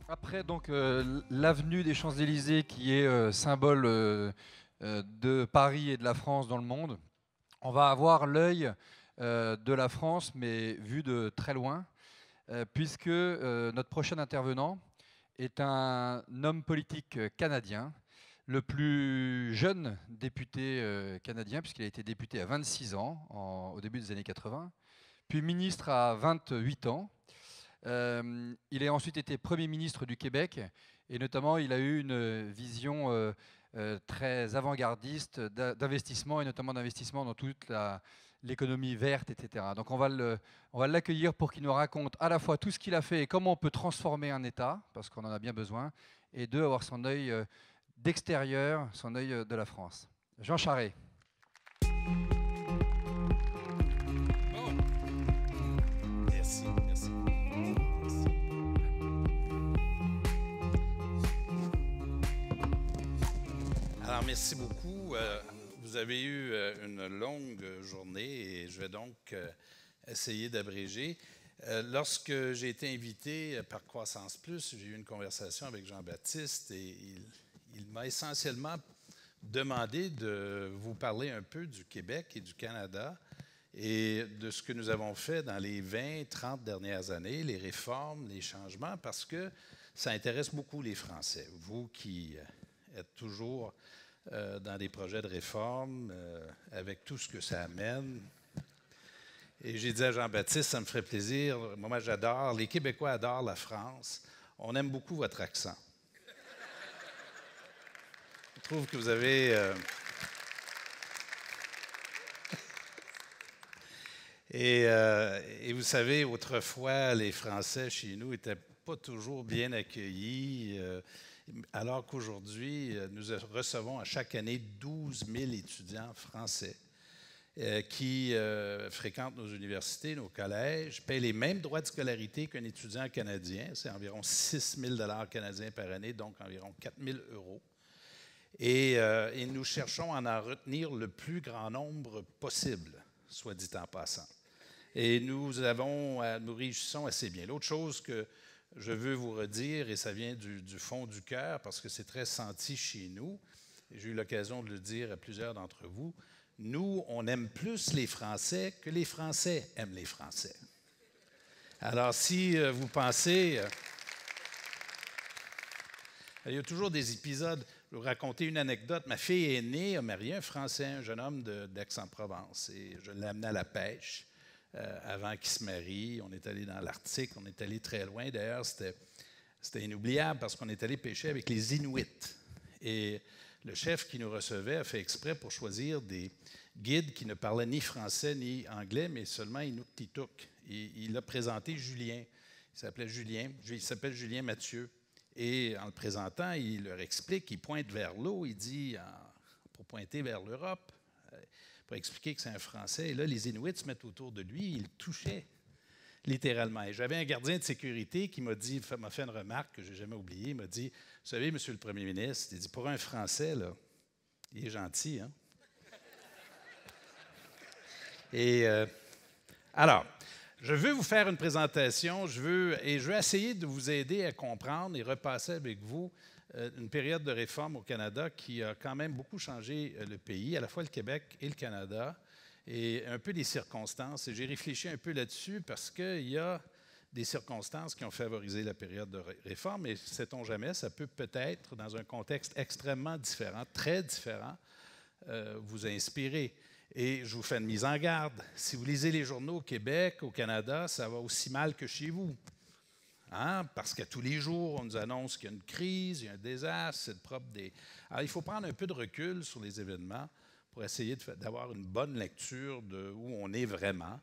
Après donc l'avenue des Champs-Élysées qui est symbole de Paris et de la France dans le monde, on va avoir l'œil de la France mais vu de très loin puisque notre prochain intervenant est un homme politique canadien, le plus jeune député canadien puisqu'il a été député à 26 ans au début des années 80, puis ministre à 28 ans. Il a ensuite été Premier ministre du Québec et notamment il a eu une vision très avant-gardiste d'investissement et notamment d'investissement dans toute l'économie verte, etc. Donc on va l'accueillir pour qu'il nous raconte à la fois tout ce qu'il a fait et comment on peut transformer un État, parce qu'on en a bien besoin, et deux, avoir son œil d'extérieur, son œil de la France. Jean Charest. Bon, merci, merci. Merci. Alors, merci beaucoup. Vous avez eu une longue journée et je vais donc essayer d'abréger. Lorsque j'ai été invité par Croissance Plus, j'ai eu une conversation avec Jean-Baptiste et il m'a essentiellement demandé de vous parler un peu du Québec et du Canada et de ce que nous avons fait dans les 20, 30 dernières années, les réformes, les changements, parce que ça intéresse beaucoup les Français. Vous qui êtes toujours dans des projets de réforme, avec tout ce que ça amène. Et j'ai dit à Jean-Baptiste, ça me ferait plaisir. Moi, j'adore. Les Québécois adorent la France. On aime beaucoup votre accent. Je trouve que vous avez... Et vous savez, autrefois, les Français chez nous n'étaient pas toujours bien accueillis, alors qu'aujourd'hui, nous recevons à chaque année 12 000 étudiants français qui fréquentent nos universités, nos collèges, paient les mêmes droits de scolarité qu'un étudiant canadien. C'est environ 6 000 canadiens par année, donc environ 4 000 euros. Et nous cherchons à en retenir le plus grand nombre possible, soit dit en passant. Et nous réussissons assez bien. L'autre chose que je veux vous redire, et ça vient du fond du cœur, parce que c'est très senti chez nous, et j'ai eu l'occasion de le dire à plusieurs d'entre vous, nous, on aime plus les Français que les Français aiment les Français. Alors, si vous pensez... il y a toujours des épisodes. Je vais vous raconter une anecdote. Ma fille aînée a marié un Français, un jeune homme d'Aix-en-Provence. Et je l'ai amené à la pêche avant qu'il se marie. On est allé dans l'Arctique, on est allé très loin. D'ailleurs, c'était inoubliable parce qu'on est allé pêcher avec les Inuits. Et le chef qui nous recevait a fait exprès pour choisir des guides qui ne parlaient ni français ni anglais, mais seulement Inuktitut. Et il a présenté Julien. Il s'appelle Julien Mathieu. Et en le présentant, il leur explique, il pointe vers l'eau, il dit, pour pointer vers l'Europe, pour expliquer que c'est un Français. Et là, les Inuits se mettent autour de lui, ils le touchaient, littéralement. Et j'avais un gardien de sécurité qui m'a fait une remarque que je n'ai jamais oubliée. Il m'a dit, vous savez, Monsieur le Premier ministre, il dit, pour un Français, là, il est gentil, hein? Et alors, je veux vous faire une présentation, je veux essayer de vous aider à comprendre et repasser avec vous une période de réforme au Canada qui a quand même beaucoup changé le pays, à la fois le Québec et le Canada, et un peu des circonstances. Et j'ai réfléchi un peu là-dessus parce qu'il y a des circonstances qui ont favorisé la période de réforme, et sait-on jamais, ça peut peut-être, dans un contexte extrêmement différent, très différent, vous inspirer. Et je vous fais une mise en garde. Si vous lisez les journaux au Québec, au Canada, ça va aussi mal que chez vous. Hein? Parce qu'à tous les jours, on nous annonce qu'il y a une crise, il y a un désastre, c'est le propre des... Alors, il faut prendre un peu de recul sur les événements pour essayer d'avoir une bonne lecture de où on est vraiment,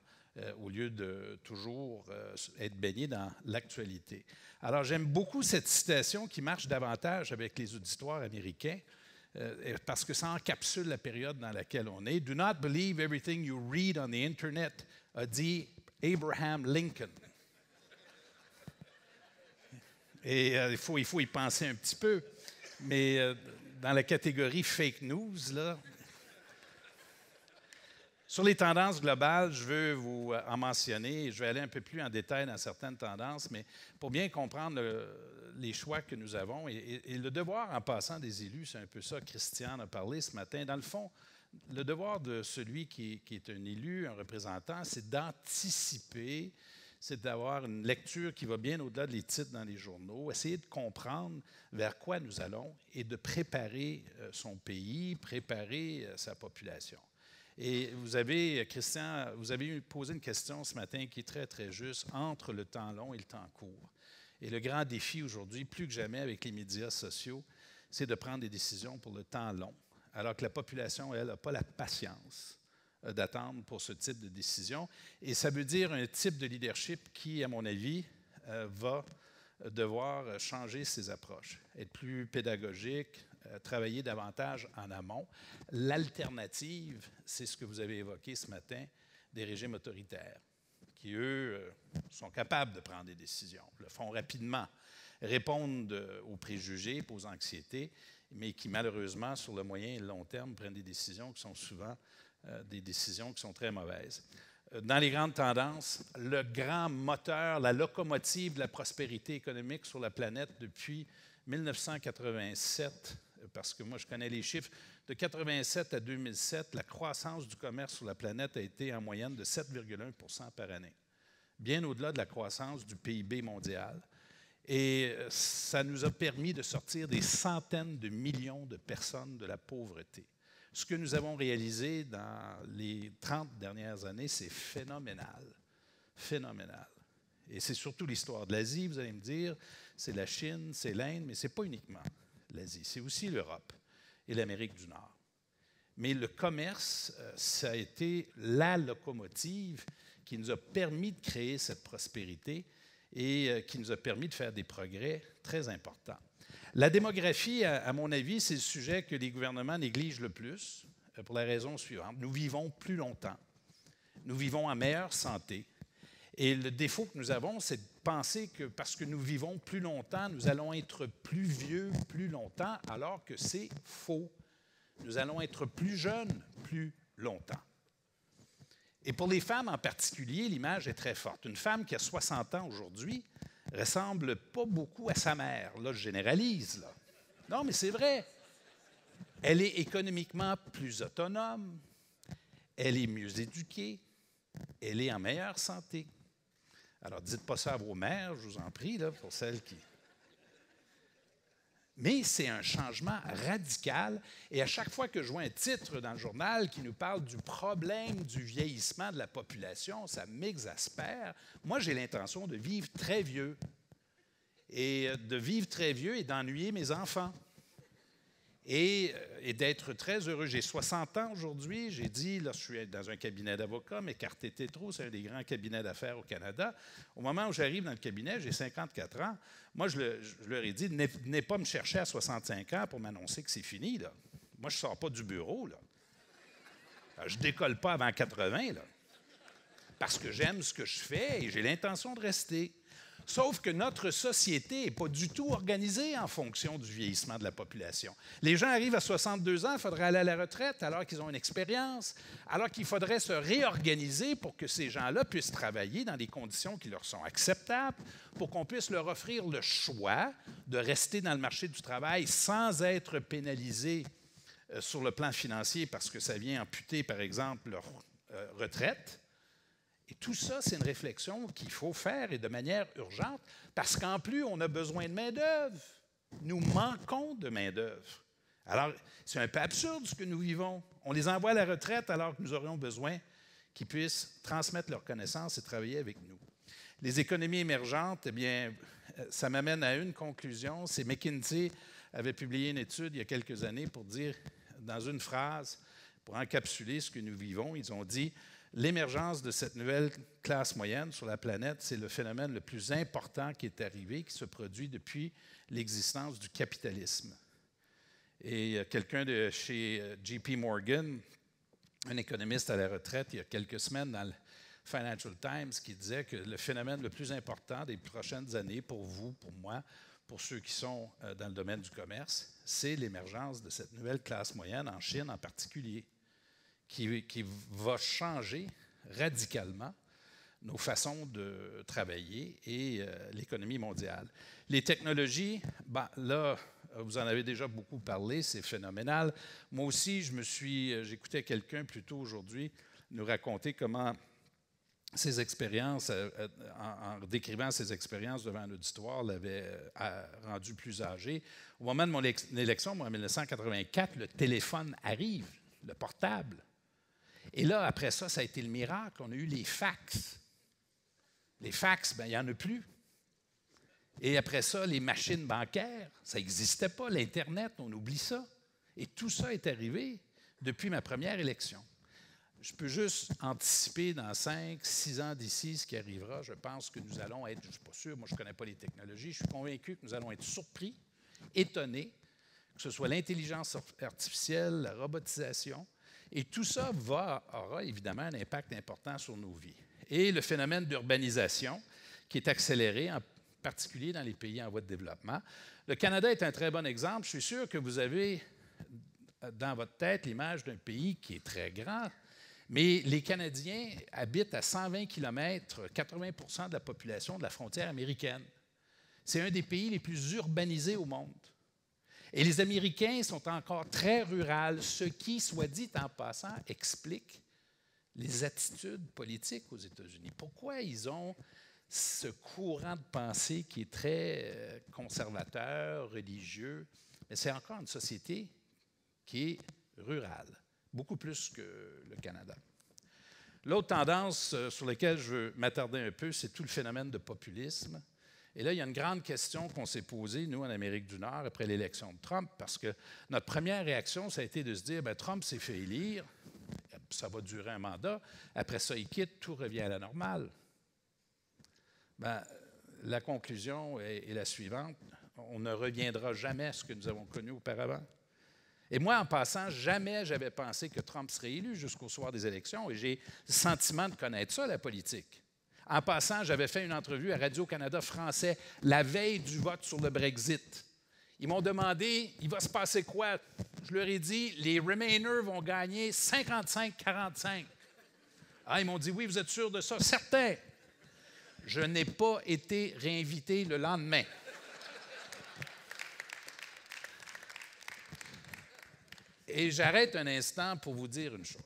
au lieu de toujours être baigné dans l'actualité. Alors, j'aime beaucoup cette citation qui marche davantage avec les auditoires américains, parce que ça encapsule la période dans laquelle on est. « Do not believe everything you read on the Internet », a dit Abraham Lincoln. Et il faut y penser un petit peu. Mais dans la catégorie fake news, là, Sur les tendances globales, je veux vous en mentionner, et je vais aller un peu plus en détail dans certaines tendances, mais pour bien comprendre les choix que nous avons et le devoir en passant des élus, c'est un peu ça, Christian a parlé ce matin. Dans le fond, le devoir de celui qui est un élu, un représentant, c'est d'anticiper, c'est d'avoir une lecture qui va bien au-delà des titres dans les journaux, essayer de comprendre vers quoi nous allons et de préparer son pays, préparer sa population. Et vous avez, Christian, vous avez posé une question ce matin qui est très, très juste, entre le temps long et le temps court. Et le grand défi aujourd'hui, plus que jamais avec les médias sociaux, c'est de prendre des décisions pour le temps long, alors que la population, elle, n'a pas la patience d'attendre pour ce type de décision. Et ça veut dire un type de leadership qui, à mon avis, va devoir changer ses approches, être plus pédagogique, travailler davantage en amont. L'alternative, c'est ce que vous avez évoqué ce matin, des régimes autoritaires, qui, eux, sont capables de prendre des décisions, le font rapidement, répondent aux préjugés, aux anxiétés, mais qui, malheureusement, sur le moyen et le long terme, prennent des décisions qui sont souvent des décisions qui sont très mauvaises. Dans les grandes tendances, le grand moteur, la locomotive de la prospérité économique sur la planète depuis 1987, parce que moi je connais les chiffres, de 1987 à 2007, la croissance du commerce sur la planète a été en moyenne de 7,1 % par année, bien au-delà de la croissance du PIB mondial. Et ça nous a permis de sortir des centaines de millions de personnes de la pauvreté. Ce que nous avons réalisé dans les 30 dernières années, c'est phénoménal. Phénoménal. Et c'est surtout l'histoire de l'Asie, vous allez me dire, c'est la Chine, c'est l'Inde, mais ce n'est pas uniquement l'Asie, c'est aussi l'Europe et l'Amérique du Nord. Mais le commerce, ça a été la locomotive qui nous a permis de créer cette prospérité et qui nous a permis de faire des progrès très importants. La démographie, à mon avis, c'est le sujet que les gouvernements négligent le plus, pour la raison suivante. Nous vivons plus longtemps. Nous vivons en meilleure santé. Et le défaut que nous avons, c'est de penser que parce que nous vivons plus longtemps, nous allons être plus vieux plus longtemps, alors que c'est faux. Nous allons être plus jeunes plus longtemps. Et pour les femmes en particulier, l'image est très forte. Une femme qui a 60 ans aujourd'hui ressemble pas beaucoup à sa mère. Là, je généralise, là. Non, mais c'est vrai. Elle est économiquement plus autonome, elle est mieux éduquée, elle est en meilleure santé. Alors, dites pas ça à vos mères, je vous en prie, là, pour celles qui... Mais c'est un changement radical. Et à chaque fois que je vois un titre dans le journal qui nous parle du problème du vieillissement de la population, ça m'exaspère. Moi, j'ai l'intention de vivre très vieux. Et de vivre très vieux et d'ennuyer mes enfants. Et d'être très heureux. J'ai 60 ans aujourd'hui. J'ai dit, là, je suis dans un cabinet d'avocats, mais Carté Tétrault, c'est un des grands cabinets d'affaires au Canada. Au moment où j'arrive dans le cabinet, j'ai 54 ans. Moi, je leur ai dit, venez pas me chercher à 65 ans pour m'annoncer que c'est fini, là. Moi, je ne sors pas du bureau, là. Je ne décolle pas avant 80, là. Parce que j'aime ce que je fais et j'ai l'intention de rester. Sauf que notre société n'est pas du tout organisée en fonction du vieillissement de la population. Les gens arrivent à 62 ans, il faudrait aller à la retraite alors qu'ils ont une expérience, alors qu'il faudrait se réorganiser pour que ces gens-là puissent travailler dans des conditions qui leur sont acceptables, pour qu'on puisse leur offrir le choix de rester dans le marché du travail sans être pénalisés sur le plan financier parce que ça vient amputer, par exemple, leur retraite. Et tout ça, c'est une réflexion qu'il faut faire et de manière urgente parce qu'en plus, on a besoin de main-d'œuvre. Nous manquons de main-d'œuvre. Alors, c'est un peu absurde ce que nous vivons. On les envoie à la retraite alors que nous aurions besoin qu'ils puissent transmettre leurs connaissances et travailler avec nous. Les économies émergentes, eh bien, ça m'amène à une conclusion. C'est McKinsey avait publié une étude il y a quelques années pour dire, dans une phrase, pour encapsuler ce que nous vivons, ils ont dit « L'émergence de cette nouvelle classe moyenne sur la planète, c'est le phénomène le plus important qui est arrivé, qui se produit depuis l'existence du capitalisme. » Et quelqu'un de chez J.P. Morgan, un économiste à la retraite, il y a quelques semaines dans le Financial Times, qui disait que le phénomène le plus important des prochaines années pour vous, pour moi, pour ceux qui sont dans le domaine du commerce, c'est l'émergence de cette nouvelle classe moyenne, en Chine en particulier, qui va changer radicalement nos façons de travailler et l'économie mondiale. Les technologies, ben, là, vous en avez déjà beaucoup parlé, c'est phénoménal. Moi aussi, j'écoutais quelqu'un plus tôt aujourd'hui nous raconter comment ses expériences, en décrivant ses expériences devant un auditoire, l'avaient rendu plus âgé. Au moment de mon élection, moi, en 1984, le téléphone arrive, le portable. Et là, après ça, ça a été le miracle. On a eu les fax. Les fax, bien, il n'y en a plus. Et après ça, les machines bancaires, ça n'existait pas. L'Internet, on oublie ça. Et tout ça est arrivé depuis ma première élection. Je peux juste anticiper dans 5, 6 ans d'ici ce qui arrivera. Je pense que nous allons être, je ne suis pas sûr, moi je ne connais pas les technologies, je suis convaincu que nous allons être surpris, étonnés, que ce soit l'intelligence artificielle, la robotisation, et tout ça aura évidemment un impact important sur nos vies. Et le phénomène d'urbanisation qui est accéléré, en particulier dans les pays en voie de développement. Le Canada est un très bon exemple. Je suis sûr que vous avez dans votre tête l'image d'un pays qui est très grand, mais les Canadiens habitent à 120 km, 80 % de la population de la frontière américaine. C'est un des pays les plus urbanisés au monde. Et les Américains sont encore très ruraux, ce qui, soit dit en passant, explique les attitudes politiques aux États-Unis. Pourquoi ils ont ce courant de pensée qui est très conservateur, religieux? Mais c'est encore une société qui est rurale, beaucoup plus que le Canada. L'autre tendance sur laquelle je veux m'attarder un peu, c'est tout le phénomène de populisme. Et là, il y a une grande question qu'on s'est posée, nous, en Amérique du Nord, après l'élection de Trump, parce que notre première réaction, ça a été de se dire, bien, Trump s'est fait élire, ça va durer un mandat, après ça, il quitte, tout revient à la normale. Bien, la conclusion est la suivante, on ne reviendra jamais à ce que nous avons connu auparavant. Et moi, en passant, jamais j'avais pensé que Trump serait élu jusqu'au soir des élections, et j'ai le sentiment de connaître ça, la politique. En passant, j'avais fait une entrevue à Radio-Canada français la veille du vote sur le Brexit. Ils m'ont demandé, il va se passer quoi? Je leur ai dit, les Remainers vont gagner 55-45. Ah, ils m'ont dit, oui, vous êtes sûr de ça? Certain. Je n'ai pas été réinvité le lendemain. Et j'arrête un instant pour vous dire une chose.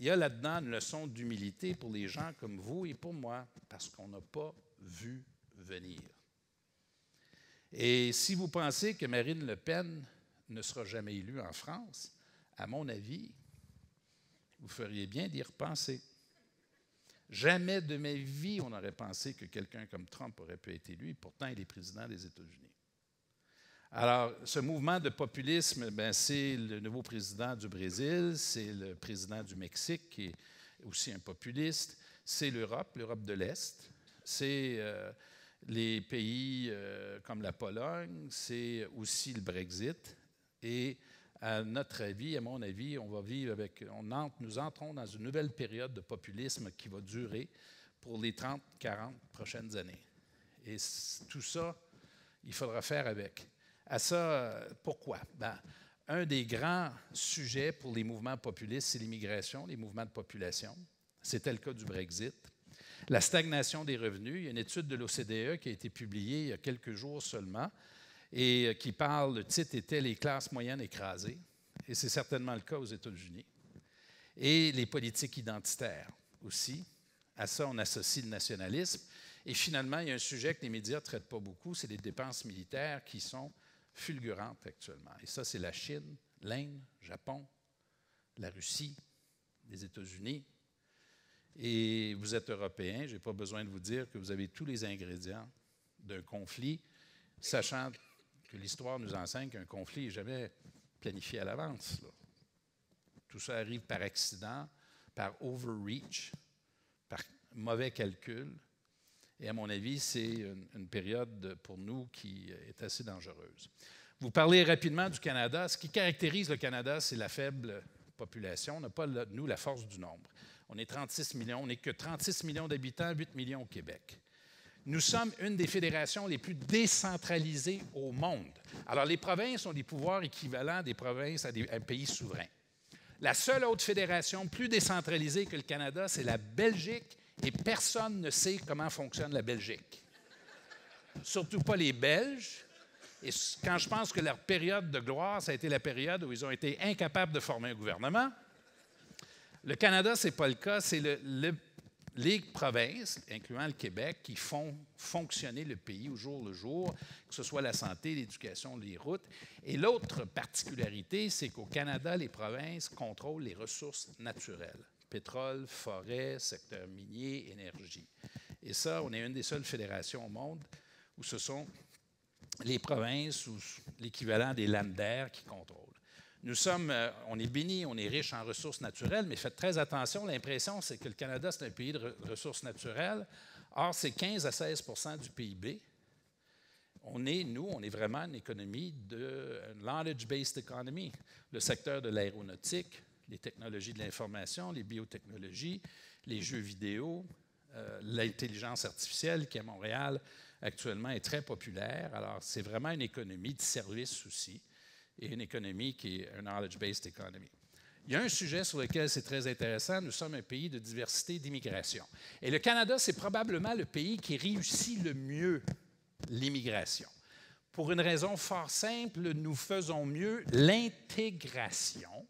Il y a là-dedans une leçon d'humilité pour les gens comme vous et pour moi, parce qu'on n'a pas vu venir. Et si vous pensez que Marine Le Pen ne sera jamais élue en France, à mon avis, vous feriez bien d'y repenser. Jamais de ma vie on aurait pensé que quelqu'un comme Trump aurait pu être élu, et pourtant il est président des États-Unis. Alors, ce mouvement de populisme, bien, c'est le nouveau président du Brésil, c'est le président du Mexique, qui est aussi un populiste, c'est l'Europe de l'Est, c'est les pays comme la Pologne, c'est aussi le Brexit. Et à notre avis, à mon avis, nous entrons dans une nouvelle période de populisme qui va durer pour les 30, 40 prochaines années. Et tout ça, il faudra faire avec. À ça, pourquoi? Bien, un des grands sujets pour les mouvements populistes, c'est l'immigration, les mouvements de population. C'était le cas du Brexit. La stagnation des revenus. Il y a une étude de l'OCDE qui a été publiée il y a quelques jours seulement et qui parle, le titre était « Les classes moyennes écrasées ». Et c'est certainement le cas aux États-Unis. Et les politiques identitaires aussi. À ça, on associe le nationalisme. Et finalement, il y a un sujet que les médias ne traitent pas beaucoup, c'est les dépenses militaires qui sont fulgurantes actuellement. Et ça, c'est la Chine, l'Inde, le Japon, la Russie, les États-Unis. Et vous êtes Européens, je n'ai pas besoin de vous dire que vous avez tous les ingrédients d'un conflit, sachant que l'histoire nous enseigne qu'un conflit n'est jamais planifié à l'avance. Tout ça arrive par accident, par overreach, par mauvais calcul. Et à mon avis, c'est une période pour nous qui est assez dangereuse. Vous parlez rapidement du Canada. Ce qui caractérise le Canada, c'est la faible population. On n'a pas, nous, la force du nombre. On est 36 millions. On n'est que 36 millions d'habitants, 8 millions au Québec. Nous sommes une des fédérations les plus décentralisées au monde. Alors, les provinces ont des pouvoirs équivalents des provinces à un pays souverain. La seule autre fédération plus décentralisée que le Canada, c'est la Belgique, et personne ne sait comment fonctionne la Belgique. Surtout pas les Belges. Et quand je pense que leur période de gloire, ça a été la période où ils ont été incapables de former un gouvernement. Le Canada, ce n'est pas le cas. C'est les provinces, incluant le Québec, qui font fonctionner le pays au jour le jour, que ce soit la santé, l'éducation, les routes. Et l'autre particularité, c'est qu'au Canada, les provinces contrôlent les ressources naturelles. Pétrole, forêt, secteur minier, énergie. Et ça, on est une des seules fédérations au monde où ce sont les provinces ou l'équivalent des Länder qui contrôlent. Nous sommes, on est béni, on est riche en ressources naturelles, mais faites très attention, l'impression, c'est que le Canada, c'est un pays de ressources naturelles. Or, c'est 15 à 16 du PIB. On est vraiment une économie de knowledge-based economy. Le secteur de l'aéronautique, les technologies de l'information, les biotechnologies, les jeux vidéo, l'intelligence artificielle qui, à Montréal, actuellement, est très populaire. Alors, c'est vraiment une économie de services aussi, et une économie qui est un knowledge-based economy. Il y a un sujet sur lequel c'est très intéressant. Nous sommes un pays de diversité d'immigration. Et le Canada, c'est probablement le pays qui réussit le mieux l'immigration. Pour une raison fort simple, nous faisons mieux l'intégration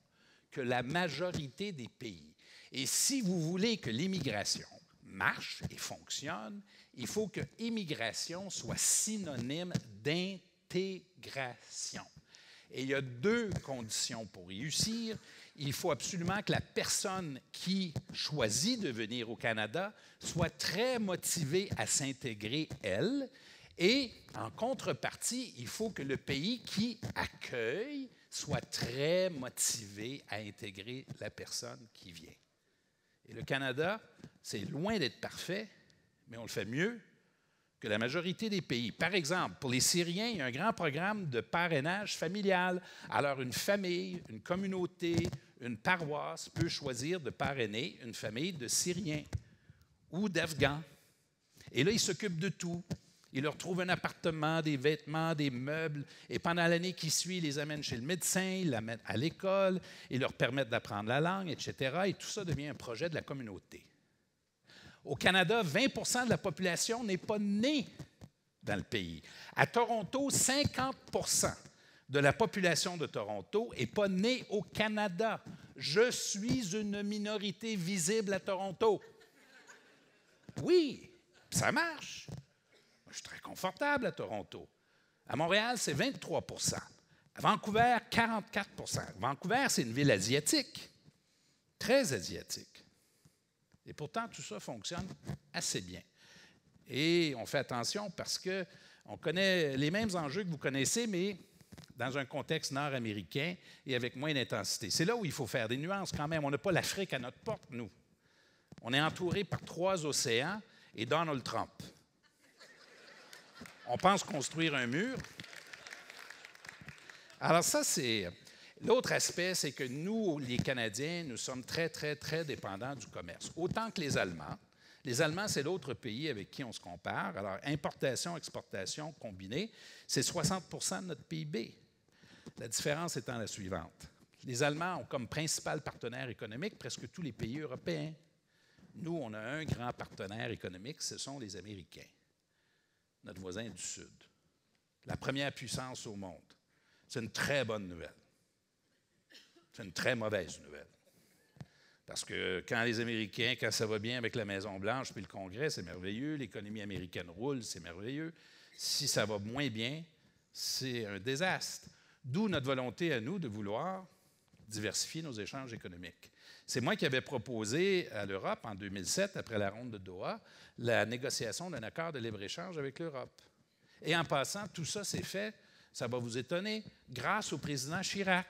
que la majorité des pays. Et si vous voulez que l'immigration marche et fonctionne, il faut que immigration soit synonyme d'intégration. Et il y a deux conditions pour réussir. Il faut absolument que la personne qui choisit de venir au Canada soit très motivée à s'intégrer, elle. Et en contrepartie, il faut que le pays qui accueille soit très motivé à intégrer la personne qui vient. Et le Canada, c'est loin d'être parfait, mais on le fait mieux que la majorité des pays. Par exemple, pour les Syriens, il y a un grand programme de parrainage familial. Alors, une famille, une communauté, une paroisse peut choisir de parrainer une famille de Syriens ou d'Afghans. Et là, ils s'occupent de tout. Ils leur trouvent un appartement, des vêtements, des meubles. Et pendant l'année qui suit, ils les amènent chez le médecin, ils l'amènent à l'école, ils leur permettent d'apprendre la langue, etc. Et tout ça devient un projet de la communauté. Au Canada, 20 de la population n'est pas née dans le pays. À Toronto, 50 de la population de Toronto n'est pas née au Canada. Je suis une minorité visible à Toronto. Oui, ça marche. Je suis très confortable à Toronto. À Montréal, c'est 23 À Vancouver, 44 Vancouver, c'est une ville asiatique, très asiatique. Et pourtant, tout ça fonctionne assez bien. Et on fait attention parce qu'on connaît les mêmes enjeux que vous connaissez, mais dans un contexte nord-américain et avec moins d'intensité. C'est là où il faut faire des nuances quand même. On n'a pas l'Afrique à notre porte, nous. On est entouré par 3 océans et Donald Trump. On pense construire un mur. Alors ça, c'est... L'autre aspect, c'est que nous, les Canadiens, nous sommes très, très, très dépendants du commerce. Autant que les Allemands. Les Allemands, c'est l'autre pays avec qui on se compare. Alors, importation, exportation combinée, c'est 60 de notre PIB. La différence étant la suivante. Les Allemands ont comme principal partenaire économique presque tous les pays européens. Nous, on a un grand partenaire économique, ce sont les Américains, notre voisin du Sud. La première puissance au monde. C'est une très bonne nouvelle. C'est une très mauvaise nouvelle. Parce que quand les Américains, quand ça va bien avec la Maison-Blanche puis le Congrès, c'est merveilleux. L'économie américaine roule, c'est merveilleux. Si ça va moins bien, c'est un désastre. D'où notre volonté à nous de vouloir diversifier nos échanges économiques. C'est moi qui avais proposé à l'Europe, en 2007, après la ronde de Doha, la négociation d'un accord de libre-échange avec l'Europe. Et en passant, tout ça s'est fait, ça va vous étonner, grâce au président Chirac.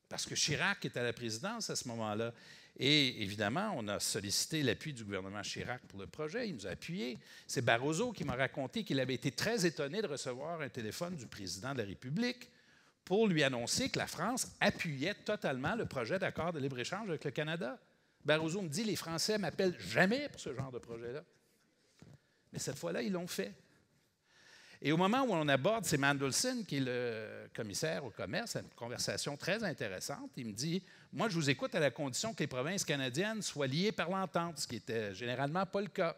Parce que Chirac était à la présidence à ce moment-là. Et évidemment, on a sollicité l'appui du gouvernement Chirac pour le projet. Il nous a appuyés. C'est Barroso qui m'a raconté qu'il avait été très étonné de recevoir un téléphone du président de la République pour lui annoncer que la France appuyait totalement le projet d'accord de libre-échange avec le Canada. Barroso me dit, les Français ne m'appellent jamais pour ce genre de projet-là. Mais cette fois-là, ils l'ont fait. Et au moment où on aborde, c'est Mandelson, qui est le commissaire au commerce, une conversation très intéressante. Il me dit, Moi, je vous écoute à la condition que les provinces canadiennes soient liées par l'entente, ce qui n'était généralement pas le cas,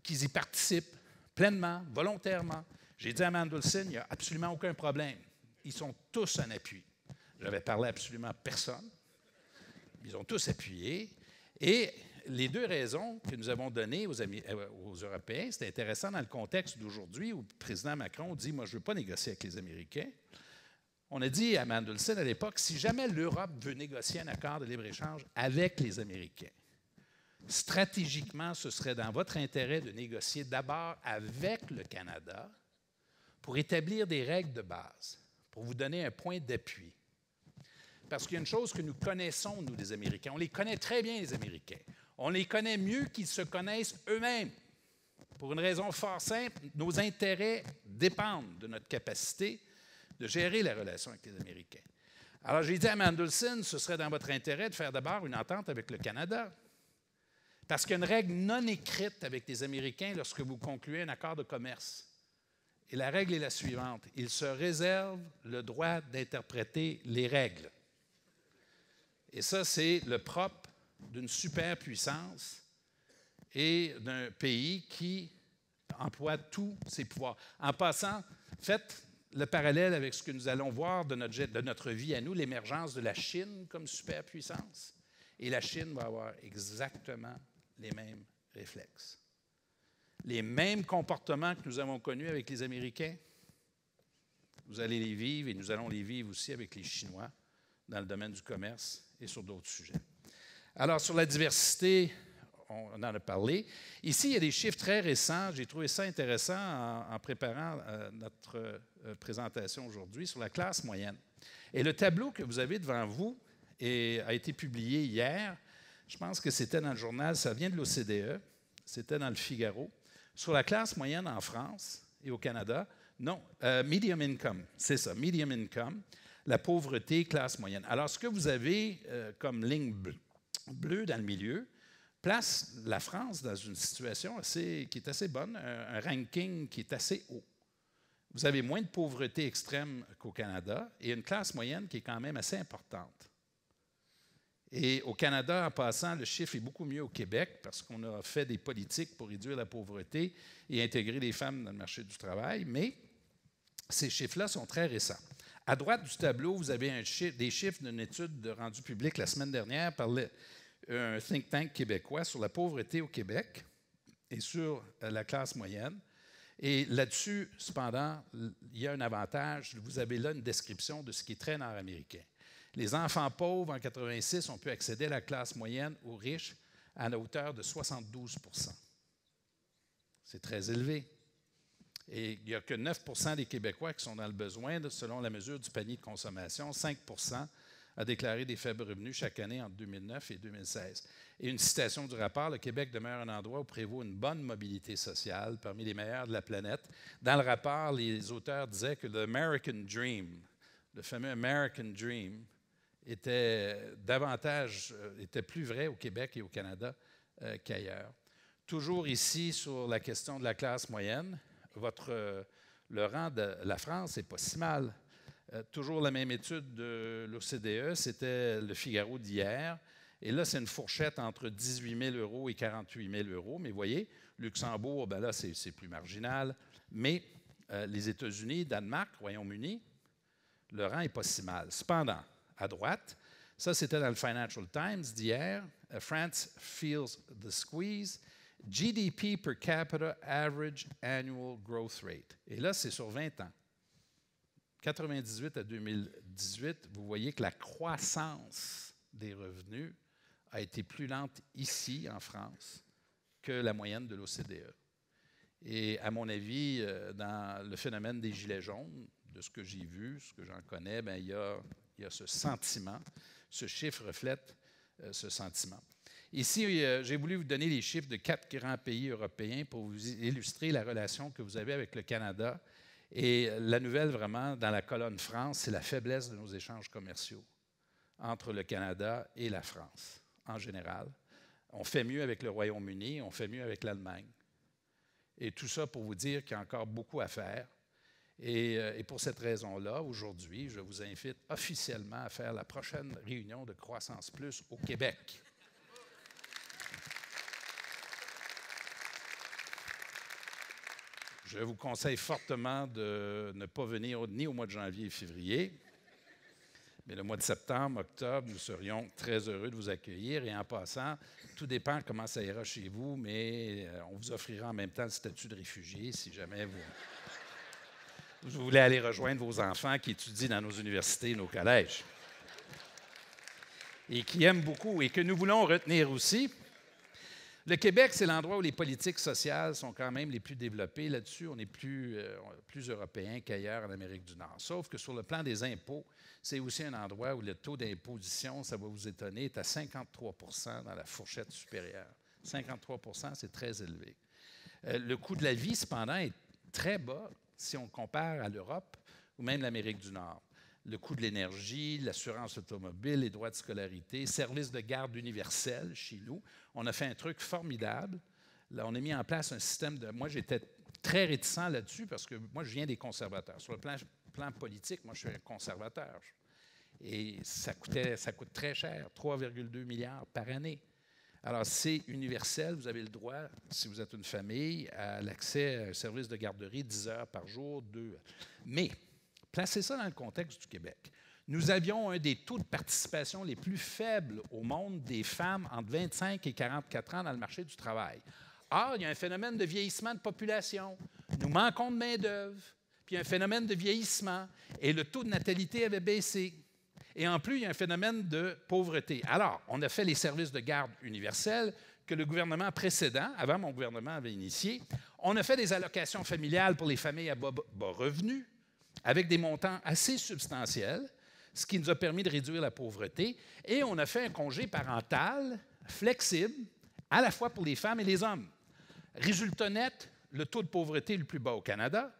qu'ils y participent pleinement, volontairement. J'ai dit à Mandelson, il n'y a absolument aucun problème. Ils sont tous en appui. Je n'avais parlé à absolument personne. Ils ont tous appuyé. Et les deux raisons que nous avons données aux Européens, c'est intéressant dans le contexte d'aujourd'hui où le président Macron dit « Moi, je ne veux pas négocier avec les Américains ». On a dit à Mandelson à l'époque, si jamais l'Europe veut négocier un accord de libre-échange avec les Américains, stratégiquement, ce serait dans votre intérêt de négocier d'abord avec le Canada pour établir des règles de base, pour vous donner un point d'appui. Parce qu'il y a une chose que nous connaissons, nous, les Américains. On les connaît très bien, les Américains. On les connaît mieux qu'ils se connaissent eux-mêmes. Pour une raison fort simple, nos intérêts dépendent de notre capacité de gérer la relation avec les Américains. Alors, j'ai dit à Mandelson, ce serait dans votre intérêt de faire d'abord une entente avec le Canada. Parce qu'il y a une règle non écrite avec les Américains lorsque vous concluez un accord de commerce. Et la règle est la suivante. Ils se réservent le droit d'interpréter les règles. Et ça, c'est le propre d'une superpuissance et d'un pays qui emploie tous ses pouvoirs. En passant, faites le parallèle avec ce que nous allons voir de notre vie à nous, l'émergence de la Chine comme superpuissance. Et la Chine va avoir exactement les mêmes réflexes. Les mêmes comportements que nous avons connus avec les Américains, vous allez les vivre et nous allons les vivre aussi avec les Chinois dans le domaine du commerce et sur d'autres sujets. Alors, sur la diversité, on en a parlé. Ici, il y a des chiffres très récents. J'ai trouvé ça intéressant en préparant notre présentation aujourd'hui sur la classe moyenne. Et le tableau que vous avez devant vous a été publié hier. Je pense que c'était dans le journal, ça vient de l'OCDE, c'était dans le Figaro, sur la classe moyenne en France et au Canada. Non, medium income, c'est ça, medium income, la pauvreté, classe moyenne. Alors, ce que vous avez comme ligne bleue dans le milieu place la France dans une situation qui est assez bonne, un ranking qui est assez haut. Vous avez moins de pauvreté extrême qu'au Canada et une classe moyenne qui est quand même assez importante. Et au Canada, en passant, le chiffre est beaucoup mieux au Québec parce qu'on a fait des politiques pour réduire la pauvreté et intégrer les femmes dans le marché du travail, mais ces chiffres-là sont très récents. À droite du tableau, vous avez des chiffres d'une étude rendue publique la semaine dernière par un think tank québécois sur la pauvreté au Québec et sur la classe moyenne. Et là-dessus, cependant, il y a un avantage. Vous avez là une description de ce qui est très nord-américain. Les enfants pauvres, en 1986, ont pu accéder à la classe moyenne aux riches à la hauteur de 72 %. C'est très élevé. Et il n'y a que 9 % des Québécois qui sont dans le besoin, selon la mesure du panier de consommation. 5 % a déclaré des faibles revenus chaque année entre 2009 et 2016. Et une citation du rapport, le Québec demeure un endroit où prévaut une bonne mobilité sociale, parmi les meilleures de la planète. Dans le rapport, les auteurs disaient que l'American Dream, le fameux American Dream, était plus vrai au Québec et au Canada qu'ailleurs. Toujours ici, sur la question de la classe moyenne, le rang de la France n'est pas si mal. Toujours la même étude de l'OCDE, c'était le Figaro d'hier. Et là, c'est une fourchette entre 18 000 € et 48 000 €. Mais vous voyez, Luxembourg, ben là, c'est plus marginal. Mais les États-Unis, Danemark, Royaume-Uni, le rang n'est pas si mal. Cependant, à droite, ça, c'était dans le Financial Times d'hier. France feels the squeeze. GDP per capita average annual growth rate. Et là, c'est sur 20 ans. 1998 à 2018, vous voyez que la croissance des revenus a été plus lente ici, en France, que la moyenne de l'OCDE. Et à mon avis, dans le phénomène des gilets jaunes, de ce que j'ai vu, ce que j'en connais, bien, il y a ce sentiment. Ce chiffre reflète ce sentiment. Ici, j'ai voulu vous donner les chiffres de 4 grands pays européens pour vous illustrer la relation que vous avez avec le Canada. Et la nouvelle, vraiment, dans la colonne France, c'est la faiblesse de nos échanges commerciaux entre le Canada et la France, en général. On fait mieux avec le Royaume-Uni, on fait mieux avec l'Allemagne. Et tout ça pour vous dire qu'il y a encore beaucoup à faire. Et pour cette raison-là, aujourd'hui, je vous invite officiellement à faire la prochaine réunion de Croissance Plus au Québec. Je vous conseille fortement de ne pas venir ni au mois de janvier et février, mais le mois de septembre, octobre, nous serions très heureux de vous accueillir. Et en passant, tout dépend comment ça ira chez vous, mais on vous offrira en même temps le statut de réfugié si jamais vous voulez aller rejoindre vos enfants qui étudient dans nos universités, nos collèges, et qui aiment beaucoup et que nous voulons retenir aussi. Le Québec, c'est l'endroit où les politiques sociales sont quand même les plus développées. Là-dessus, on est plus européen qu'ailleurs en Amérique du Nord. Sauf que sur le plan des impôts, c'est aussi un endroit où le taux d'imposition, ça va vous étonner, est à 53 % dans la fourchette supérieure. 53 % c'est très élevé. Le coût de la vie, cependant, est très bas si on compare à l'Europe ou même l'Amérique du Nord. Le coût de l'énergie, l'assurance automobile, les droits de scolarité, services de garde universel chez nous. On a fait un truc formidable. Là, on a mis en place un système de... Moi, j'étais très réticent là-dessus parce que moi, je viens des conservateurs. Sur le plan politique, moi, je suis un conservateur. Et ça coûte très cher, 3,2 milliards par année. Alors, c'est universel. Vous avez le droit, si vous êtes une famille, à l'accès à un service de garderie 10 heures par jour, 2. Mais... placez ça dans le contexte du Québec. Nous avions un des taux de participation les plus faibles au monde des femmes entre 25 et 44 ans dans le marché du travail. Or, il y a un phénomène de vieillissement de population. Nous manquons de main-d'œuvre, puis il y a un phénomène de vieillissement, et le taux de natalité avait baissé. Et en plus, il y a un phénomène de pauvreté. Alors, on a fait les services de garde universels que le gouvernement précédent, avant mon gouvernement, avait initié. On a fait des allocations familiales pour les familles à bas revenus, avec des montants assez substantiels, ce qui nous a permis de réduire la pauvreté. Et on a fait un congé parental flexible, à la fois pour les femmes et les hommes. Résultat net, le taux de pauvreté est le plus bas au Canada.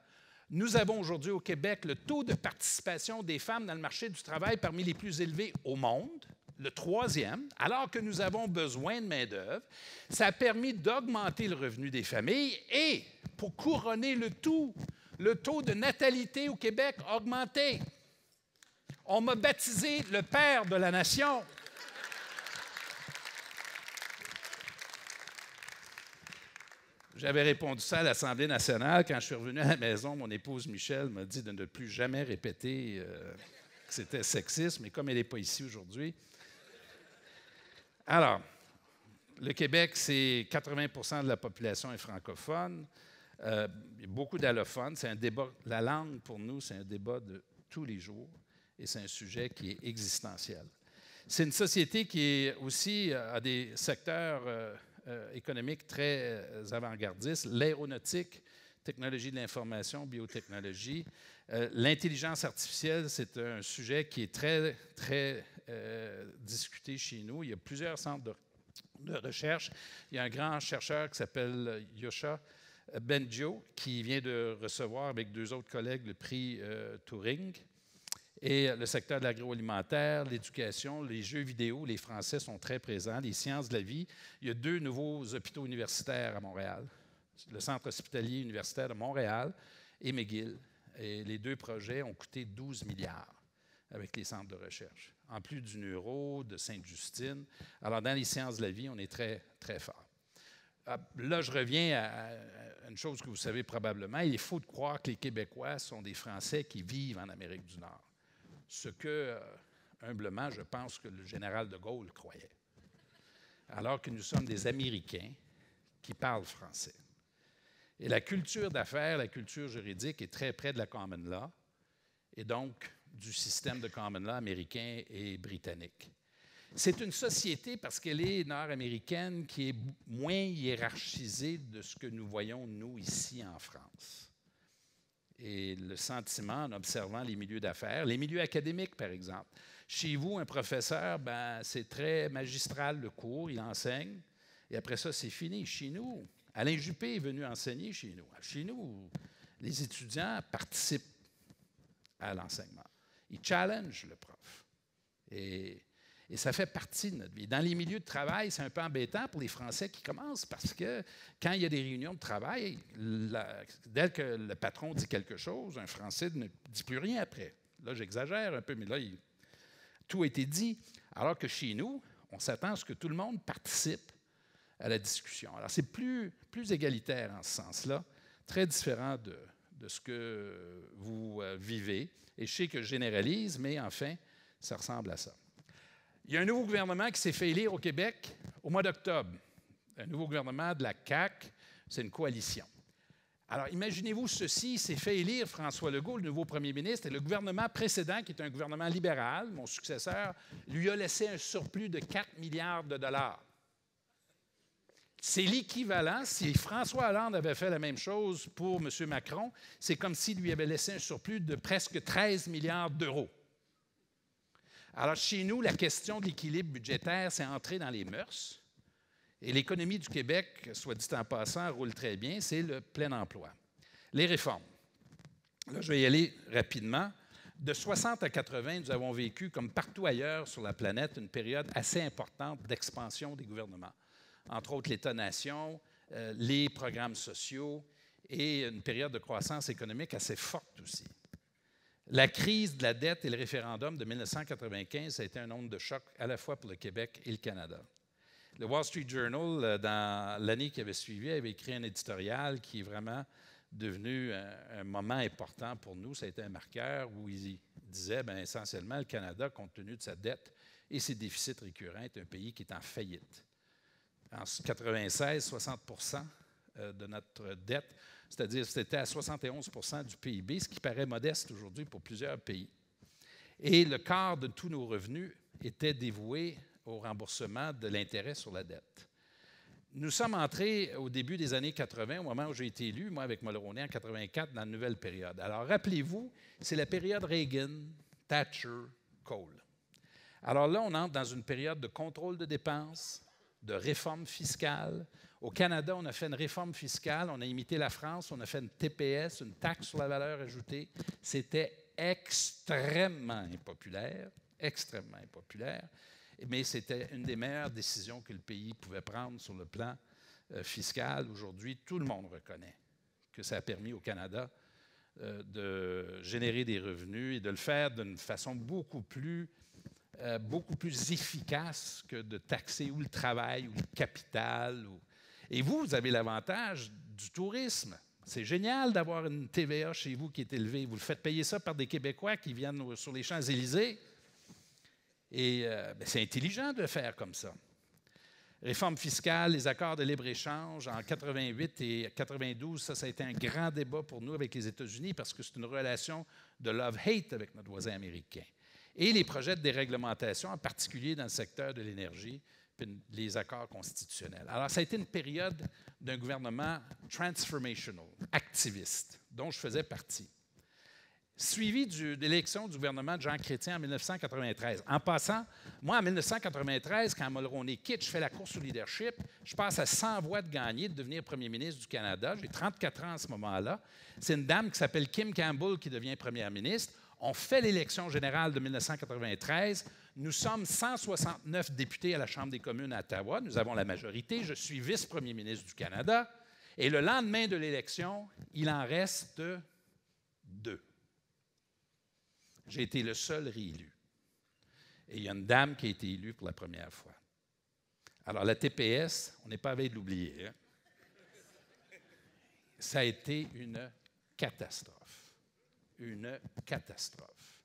Nous avons aujourd'hui au Québec le taux de participation des femmes dans le marché du travail parmi les plus élevés au monde, le 3e, alors que nous avons besoin de main-d'œuvre. Ça a permis d'augmenter le revenu des familles et, pour couronner le tout, le taux de natalité au Québec a augmenté. On m'a baptisé le père de la nation. J'avais répondu ça à l'Assemblée nationale. Quand je suis revenu à la maison, mon épouse Michel m'a dit de ne plus jamais répéter que c'était sexiste, mais comme elle n'est pas ici aujourd'hui. Alors, le Québec, c'est 80 % de la population est francophone. Il y a beaucoup d'allophones. C'est un débat. La langue, pour nous, c'est un débat de tous les jours et c'est un sujet qui est existentiel. C'est une société qui est aussi a des secteurs économiques très avant-gardistes. L'aéronautique, technologie de l'information, biotechnologie. L'intelligence artificielle, c'est un sujet qui est très, très discuté chez nous. Il y a plusieurs centres de recherche. Il y a un grand chercheur qui s'appelle Yosha Bengio, qui vient de recevoir avec 2 autres collègues le prix Turing. Et le secteur de l'agroalimentaire, l'éducation, les jeux vidéo, les Français sont très présents, les sciences de la vie. Il y a 2 nouveaux hôpitaux universitaires à Montréal, le Centre hospitalier universitaire de Montréal et McGill. Et les 2 projets ont coûté 12 milliards avec les centres de recherche, en plus du neuro, de Sainte-Justine. Alors, dans les sciences de la vie, on est très, très fort. Là, je reviens à une chose que vous savez probablement. Il est faux de croire que les Québécois sont des Français qui vivent en Amérique du Nord. Ce que, humblement, je pense que le général de Gaulle croyait. Alors que nous sommes des Américains qui parlent français. Et la culture d'affaires, la culture juridique est très près de la common law et donc du système de common law américain et britannique. C'est une société, parce qu'elle est nord-américaine, qui est moins hiérarchisée de ce que nous voyons, nous, ici en France. Et le sentiment, en observant les milieux d'affaires, les milieux académiques, par exemple. Chez vous, un professeur, c'est très magistral le cours, il enseigne, et après ça, c'est fini. Chez nous, Alain Juppé est venu enseigner chez nous. Chez nous, les étudiants participent à l'enseignement. Ils challengent le prof. Et Et ça fait partie de notre vie. Dans les milieux de travail, c'est un peu embêtant pour les Français qui commencent parce que quand il y a des réunions de travail, dès que le patron dit quelque chose, un Français ne dit plus rien après. Là, j'exagère un peu, mais là, tout a été dit. Alors que chez nous, on s'attend à ce que tout le monde participe à la discussion. Alors, c'est plus égalitaire en ce sens-là, très différent de ce que vous vivez. Et je sais que je généralise, mais enfin, ça ressemble à ça. Il y a un nouveau gouvernement qui s'est fait élire au Québec au mois d'octobre. Un nouveau gouvernement de la CAQ, c'est une coalition. Alors, imaginez-vous ceci, il s'est fait élire François Legault, le nouveau premier ministre, et le gouvernement précédent, qui est un gouvernement libéral, mon successeur, lui a laissé un surplus de 4 milliards de dollars. C'est l'équivalent, si François Hollande avait fait la même chose pour M. Macron, c'est comme s'il lui avait laissé un surplus de presque 13 milliards d'euros. Alors, chez nous, la question de l'équilibre budgétaire, c'est entré dans les mœurs. Et l'économie du Québec, soit dit en passant, roule très bien, c'est le plein emploi. Les réformes. Là, je vais y aller rapidement. De 60 à 80, nous avons vécu, comme partout ailleurs sur la planète, une période assez importante d'expansion des gouvernements. Entre autres, l'État-nation, les programmes sociaux et une période de croissance économique assez forte aussi. La crise de la dette et le référendum de 1995, ça a été un onde de choc à la fois pour le Québec et le Canada. Le Wall Street Journal, dans l'année qui avait suivi, avait écrit un éditorial qui est vraiment devenu un moment important pour nous. Ça a été un marqueur où il disait, essentiellement, le Canada, compte tenu de sa dette et ses déficits récurrents, est un pays qui est en faillite. En 1996, 60 de notre dette, c'est-à-dire c'était à 71 du PIB, ce qui paraît modeste aujourd'hui pour plusieurs pays. Et le quart de tous nos revenus était dévoué au remboursement de l'intérêt sur la dette. Nous sommes entrés au début des années 80, au moment où j'ai été élu, moi avec Mulroney en 84, dans une nouvelle période. Alors rappelez-vous, c'est la période Reagan, Thatcher, Cole. Alors là, on entre dans une période de contrôle de dépenses, de réforme fiscale. Au Canada, on a fait une réforme fiscale, on a imité la France, on a fait une TPS, une taxe sur la valeur ajoutée. C'était extrêmement impopulaire, mais c'était une des meilleures décisions que le pays pouvait prendre sur le plan fiscal. Aujourd'hui, tout le monde reconnaît que ça a permis au Canada de générer des revenus et de le faire d'une façon beaucoup plus efficace que de taxer ou le travail ou le capital. Et vous avez l'avantage du tourisme. C'est génial d'avoir une TVA chez vous qui est élevée. Vous le faites payer ça par des Québécois qui viennent sur les Champs-Élysées. Et c'est intelligent de le faire comme ça. Réforme fiscale, les accords de libre-échange en 88 et 92, ça a été un grand débat pour nous avec les États-Unis parce que c'est une relation de love-hate avec notre voisin américain. Et les projets de déréglementation, en particulier dans le secteur de l'énergie, puis les accords constitutionnels. Alors, ça a été une période d'un gouvernement transformational, activiste, dont je faisais partie. Suivi de l'élection du gouvernement de Jean Chrétien en 1993. En passant, moi, en 1993, quand Mulroney quitte, je fais la course au leadership, je passe à 100 voix de gagner de devenir premier ministre du Canada. J'ai 34 ans à ce moment-là. C'est une dame qui s'appelle Kim Campbell qui devient première ministre. On fait l'élection générale de 1993. Nous sommes 169 députés à la Chambre des communes à Ottawa. Nous avons la majorité. Je suis vice-premier ministre du Canada. Et le lendemain de l'élection, il en reste 2. J'ai été le seul réélu. Et il y a une dame qui a été élue pour la première fois. Alors, la TPS, on n'est pas à veille de l'oublier. Hein? Ça a été une catastrophe. Une catastrophe.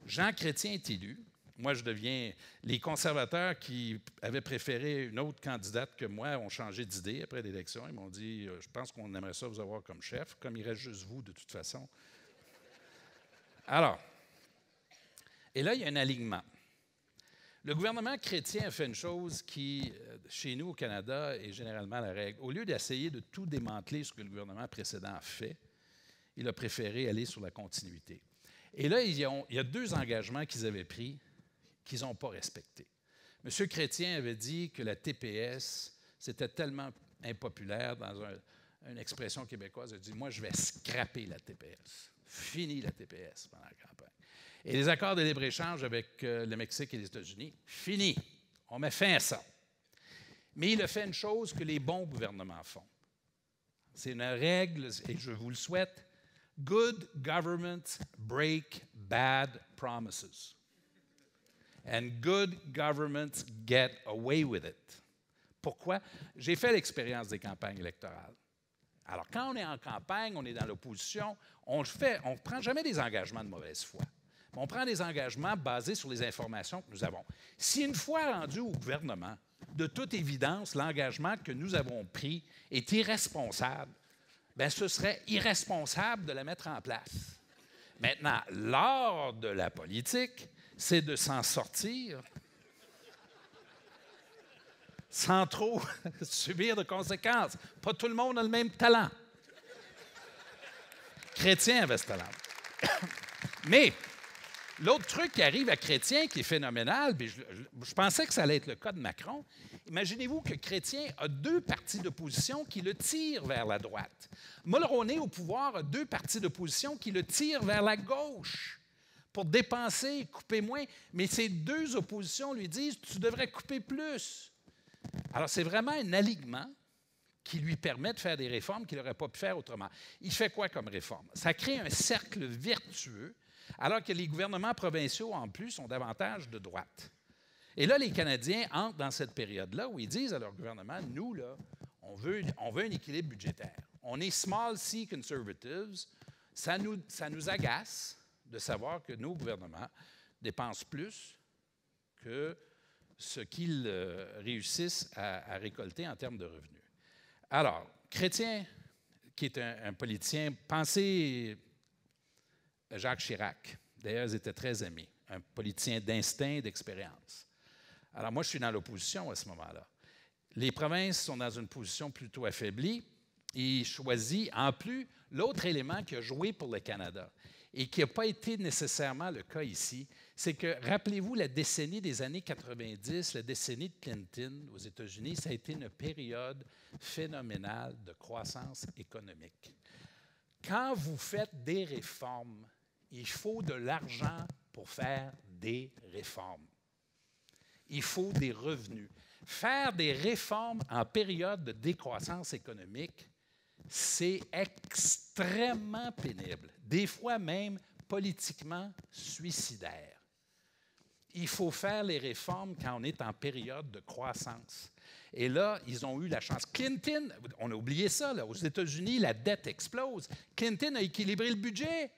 Jean Chrétien est élu. Moi, je deviens... Les conservateurs qui avaient préféré une autre candidate que moi ont changé d'idée après l'élection. Ils m'ont dit, je pense qu'on aimerait ça vous avoir comme chef, comme il reste juste vous de toute façon. Alors, et là, il y a un alignement. Le gouvernement chrétien a fait une chose qui, chez nous au Canada, est généralement la règle. Au lieu d'essayer de tout démanteler ce que le gouvernement précédent a fait, il a préféré aller sur la continuité. Et là, il y a 2 engagements qu'ils avaient pris qu'ils n'ont pas respectés. M. Chrétien avait dit que la TPS, c'était tellement impopulaire dans une expression québécoise, il a dit « Moi, je vais scraper la TPS. Fini la TPS pendant la campagne. » Et les accords de libre-échange avec le Mexique et les États-Unis, fini. On met fin à ça. Mais il a fait une chose que les bons gouvernements font. C'est une règle, et je vous le souhaite, good governments break bad promises. And good governments get away with it. Pourquoi? J'ai fait l'expérience des campagnes électorales. Alors, quand on est en campagne, on est dans l'opposition, on ne prend jamais des engagements de mauvaise foi. On prend des engagements basés sur les informations que nous avons. Si une fois rendu au gouvernement, de toute évidence, l'engagement que nous avons pris est irresponsable, bien, ce serait irresponsable de la mettre en place. Maintenant, l'art de la politique, c'est de s'en sortir sans trop subir de conséquences. Pas tout le monde a le même talent. Chrétien avait ce talent. Mais l'autre truc qui arrive à Chrétien, qui est phénoménal, puis je pensais que ça allait être le cas de Macron, imaginez-vous que Chrétien a deux partis d'opposition qui le tirent vers la droite. Mulroney, au pouvoir, a deux partis d'opposition qui le tirent vers la gauche pour dépenser, couper moins. Mais ces deux oppositions lui disent « tu devrais couper plus ». Alors, c'est vraiment un alignement qui lui permet de faire des réformes qu'il n'aurait pas pu faire autrement. Il fait quoi comme réforme? Ça crée un cercle vertueux, alors que les gouvernements provinciaux, en plus, sont davantage de droite. Et là, les Canadiens entrent dans cette période-là où ils disent à leur gouvernement, nous, là, on veut un équilibre budgétaire. On est small C conservatives. Ça nous agace de savoir que nos gouvernements dépensent plus que ce qu'ils réussissent à récolter en termes de revenus. Alors, Chrétien, qui est un politicien, pensez Jacques Chirac. D'ailleurs, ils étaient très amis. Un politicien d'instinct, d'expérience. Alors, moi, je suis dans l'opposition à ce moment-là. Les provinces sont dans une position plutôt affaiblie. Il choisit, en plus, l'autre élément qui a joué pour le Canada et qui n'a pas été nécessairement le cas ici, c'est que, rappelez-vous, la décennie des années 90, la décennie de Clinton aux États-Unis, ça a été une période phénoménale de croissance économique. Quand vous faites des réformes, il faut de l'argent pour faire des réformes. Il faut des revenus. Faire des réformes en période de décroissance économique, c'est extrêmement pénible, des fois même politiquement suicidaire. Il faut faire les réformes quand on est en période de croissance. Et là, ils ont eu la chance. Clinton, on a oublié ça, là, aux États-Unis, la dette explose. Clinton a équilibré le budget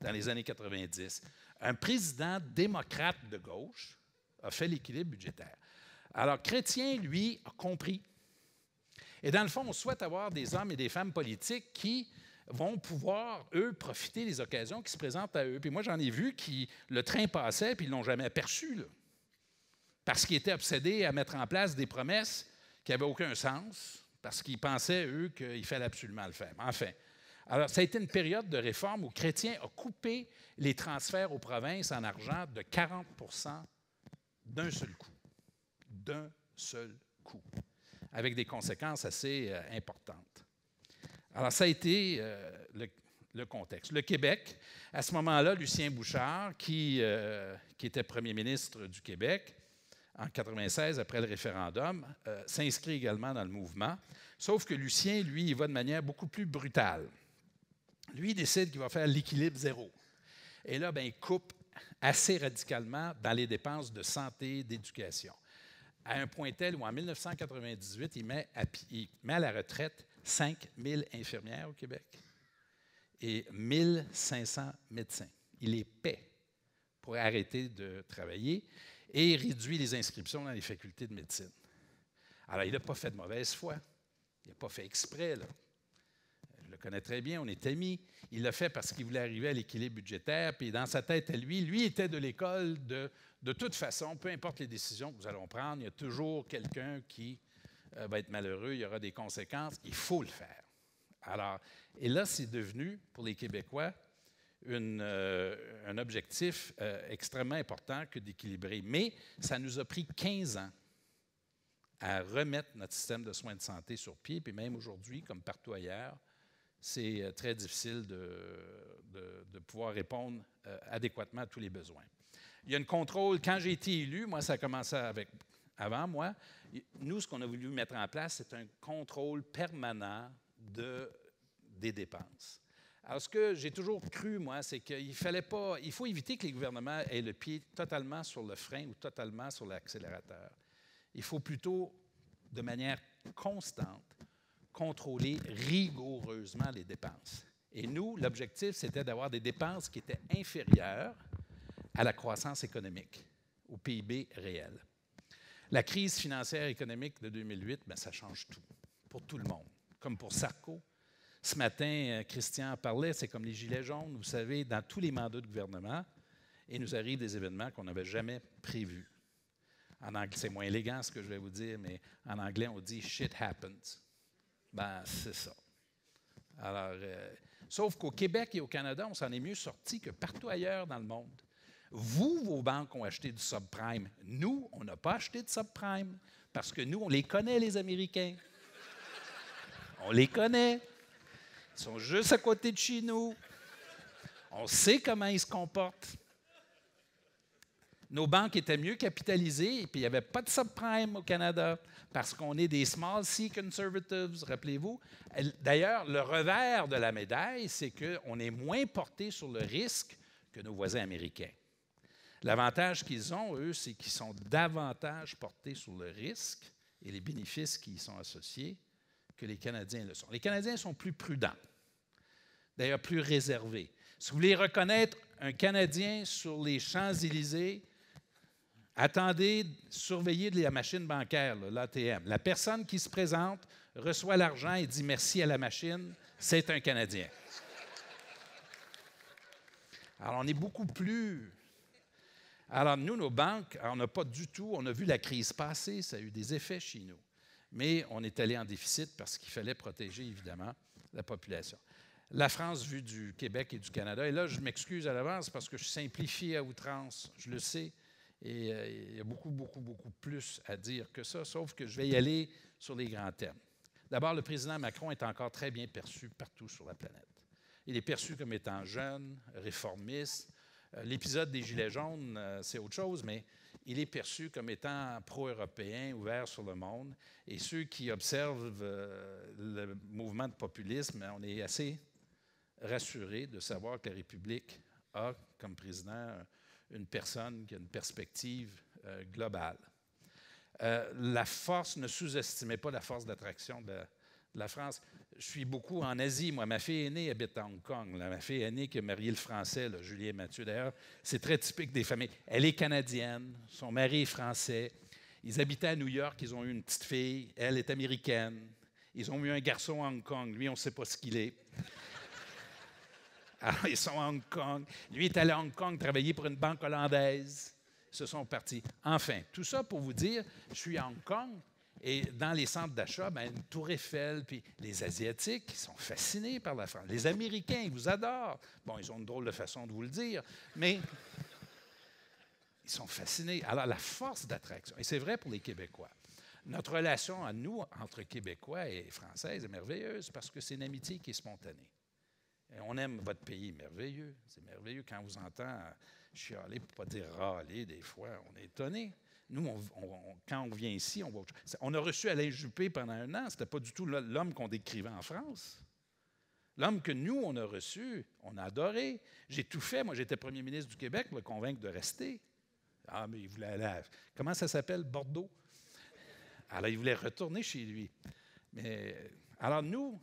dans les années 90. Un président démocrate de gauche a fait l'équilibre budgétaire. Alors, Chrétien, lui, a compris. Et dans le fond, on souhaite avoir des hommes et des femmes politiques qui vont pouvoir, eux, profiter des occasions qui se présentent à eux. Puis moi, j'en ai vu qui, le train passait, puis ils ne l'ont jamais aperçu, là, parce qu'ils étaient obsédés à mettre en place des promesses qui n'avaient aucun sens, parce qu'ils pensaient, eux, qu'il fallait absolument le faire. Enfin, alors, ça a été une période de réforme où Chrétien a coupé les transferts aux provinces en argent de 40 % d'un seul coup. D'un seul coup, avec des conséquences assez importantes. Alors, ça a été le contexte. Le Québec, à ce moment-là, Lucien Bouchard, qui était premier ministre du Québec en 1996, après le référendum, s'inscrit également dans le mouvement, sauf que Lucien, lui, il va de manière beaucoup plus brutale. Lui, il décide qu'il va faire l'équilibre zéro. Et là, bien, il coupe assez radicalement dans les dépenses de santé, d'éducation, à un point tel où, en 1998, il met à la retraite 5 000 infirmières au Québec et 1 500 médecins. Il les paie pour arrêter de travailler et il réduit les inscriptions dans les facultés de médecine. Alors, il n'a pas fait de mauvaise foi. Il n'a pas fait exprès, là. Je le connais très bien, on est amis. Il l'a fait parce qu'il voulait arriver à l'équilibre budgétaire, puis dans sa tête à lui était de l'école de toute façon, peu importe les décisions que nous allons prendre, il y a toujours quelqu'un qui va être malheureux, il y aura des conséquences, il faut le faire. Alors, et là, c'est devenu, pour les Québécois, un objectif extrêmement important que d'équilibrer. Mais ça nous a pris 15 ans à remettre notre système de soins de santé sur pied, puis même aujourd'hui, comme partout ailleurs, c'est très difficile de pouvoir répondre adéquatement à tous les besoins. Il y a un contrôle. Quand j'ai été élu, moi, ça a commencé avant moi. Nous, ce qu'on a voulu mettre en place, c'est un contrôle permanent des dépenses. Alors, ce que j'ai toujours cru, moi, c'est qu'il faut éviter que les gouvernements aient le pied totalement sur le frein ou totalement sur l'accélérateur. Il faut plutôt, de manière constante, contrôler rigoureusement les dépenses. Et nous, l'objectif, c'était d'avoir des dépenses qui étaient inférieures à la croissance économique, au PIB réel. La crise financière et économique de 2008, bien, ça change tout, pour tout le monde, comme pour Sarko. Ce matin, Christian parlait, c'est comme les gilets jaunes, vous savez, dans tous les mandats de gouvernement, et nous arrivent des événements qu'on n'avait jamais prévus. En anglais, c'est moins élégant ce que je vais vous dire, mais en anglais, on dit « shit happens ». Ben, c'est ça. Alors, sauf qu'au Québec et au Canada, on s'en est mieux sorti que partout ailleurs dans le monde. Vous, vos banques ont acheté du subprime. Nous, on n'a pas acheté de subprime parce que nous, on les connaît, les Américains. On les connaît. Ils sont juste à côté de chez nous. On sait comment ils se comportent. Nos banques étaient mieux capitalisées et puis il n'y avait pas de subprime au Canada parce qu'on est des small C conservatives, rappelez-vous. D'ailleurs, le revers de la médaille, c'est qu'on est moins porté sur le risque que nos voisins américains. L'avantage qu'ils ont, eux, c'est qu'ils sont davantage portés sur le risque et les bénéfices qui y sont associés que les Canadiens le sont. Les Canadiens sont plus prudents, d'ailleurs plus réservés. Si vous voulez reconnaître un Canadien sur les Champs-Élysées, attendez, surveillez la machine bancaire, l'ATM. La personne qui se présente, reçoit l'argent et dit merci à la machine, c'est un Canadien. Alors, on est beaucoup plus... Alors, nous, nos banques, on n'a pas du tout... On a vu la crise passer, ça a eu des effets chez nous. Mais on est allé en déficit parce qu'il fallait protéger, évidemment, la population. La France vue du Québec et du Canada, et là, je m'excuse à l'avance parce que je simplifie à outrance, je le sais, et il y a beaucoup, beaucoup, beaucoup plus à dire que ça, sauf que je vais y aller sur les grands thèmes. D'abord, le président Macron est encore très bien perçu partout sur la planète. Il est perçu comme étant jeune, réformiste. L'épisode des Gilets jaunes, c'est autre chose, mais il est perçu comme étant pro-européen, ouvert sur le monde. Et ceux qui observent le mouvement de populisme, on est assez rassurés de savoir que la République a comme président une personne qui a une perspective globale. La force, ne sous-estimez pas la force d'attraction de la France. Je suis beaucoup en Asie. Moi, ma fille aînée habite à Hong Kong. Ma fille aînée qui a marié le Français, là, Julien Mathieu, d'ailleurs, c'est très typique des familles. Elle est canadienne, son mari est français. Ils habitaient à New York, ils ont eu une petite fille, elle est américaine. Ils ont eu un garçon à Hong Kong, lui, on ne sait pas ce qu'il est. Alors, ils sont à Hong Kong. Lui est allé à Hong Kong travailler pour une banque hollandaise. Ils se sont partis. Enfin, tout ça pour vous dire, je suis à Hong Kong et dans les centres d'achat, une tour Eiffel, puis les Asiatiques, ils sont fascinés par la France. Les Américains, ils vous adorent. Bon, ils ont une drôle de façon de vous le dire, mais ils sont fascinés. Alors, la force d'attraction, et c'est vrai pour les Québécois. Notre relation à nous, entre Québécois et Françaises, est merveilleuse parce que c'est une amitié qui est spontanée. Et on aime votre pays, merveilleux. C'est merveilleux quand on vous entend chialer, pour ne pas dire râler des fois. On est étonné. Nous, quand on vient ici, on voit autre chose. On a reçu Alain Juppé pendant 1 an. Ce n'était pas du tout l'homme qu'on décrivait en France. L'homme que nous, on a reçu, on a adoré. J'ai tout fait. Moi, j'étais premier ministre du Québec pour le convaincre de rester. Ah, mais il voulait aller à... Comment ça s'appelle? Bordeaux. Alors, il voulait retourner chez lui. Mais, alors, nous,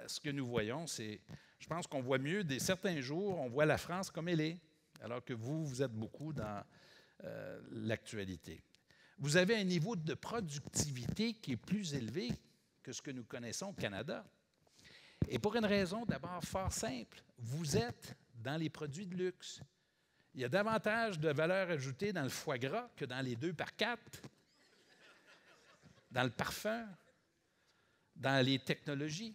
ce que nous voyons, c'est... Je pense qu'on voit mieux, certains jours, on voit la France comme elle est, alors que vous êtes beaucoup dans l'actualité. Vous avez un niveau de productivité qui est plus élevé que ce que nous connaissons au Canada. Et pour une raison d'abord fort simple, vous êtes dans les produits de luxe. Il y a davantage de valeur ajoutée dans le foie gras que dans les 2x4, dans le parfum, dans les technologies.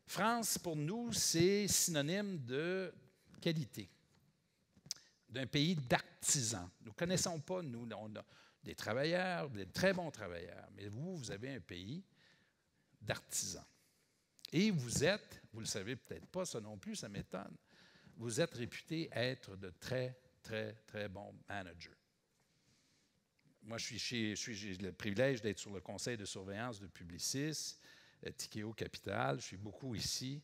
France, pour nous, c'est synonyme de qualité, d'un pays d'artisans. Nous ne connaissons pas, nous, on a des travailleurs, des très bons travailleurs, mais vous avez un pays d'artisans. Et vous êtes, vous ne le savez peut-être pas, ça non plus, ça m'étonne, vous êtes réputé être de très, très, très bons managers. Moi, j'ai le privilège d'être sur le conseil de surveillance de Publicis, Tikeo Capital, je suis beaucoup ici,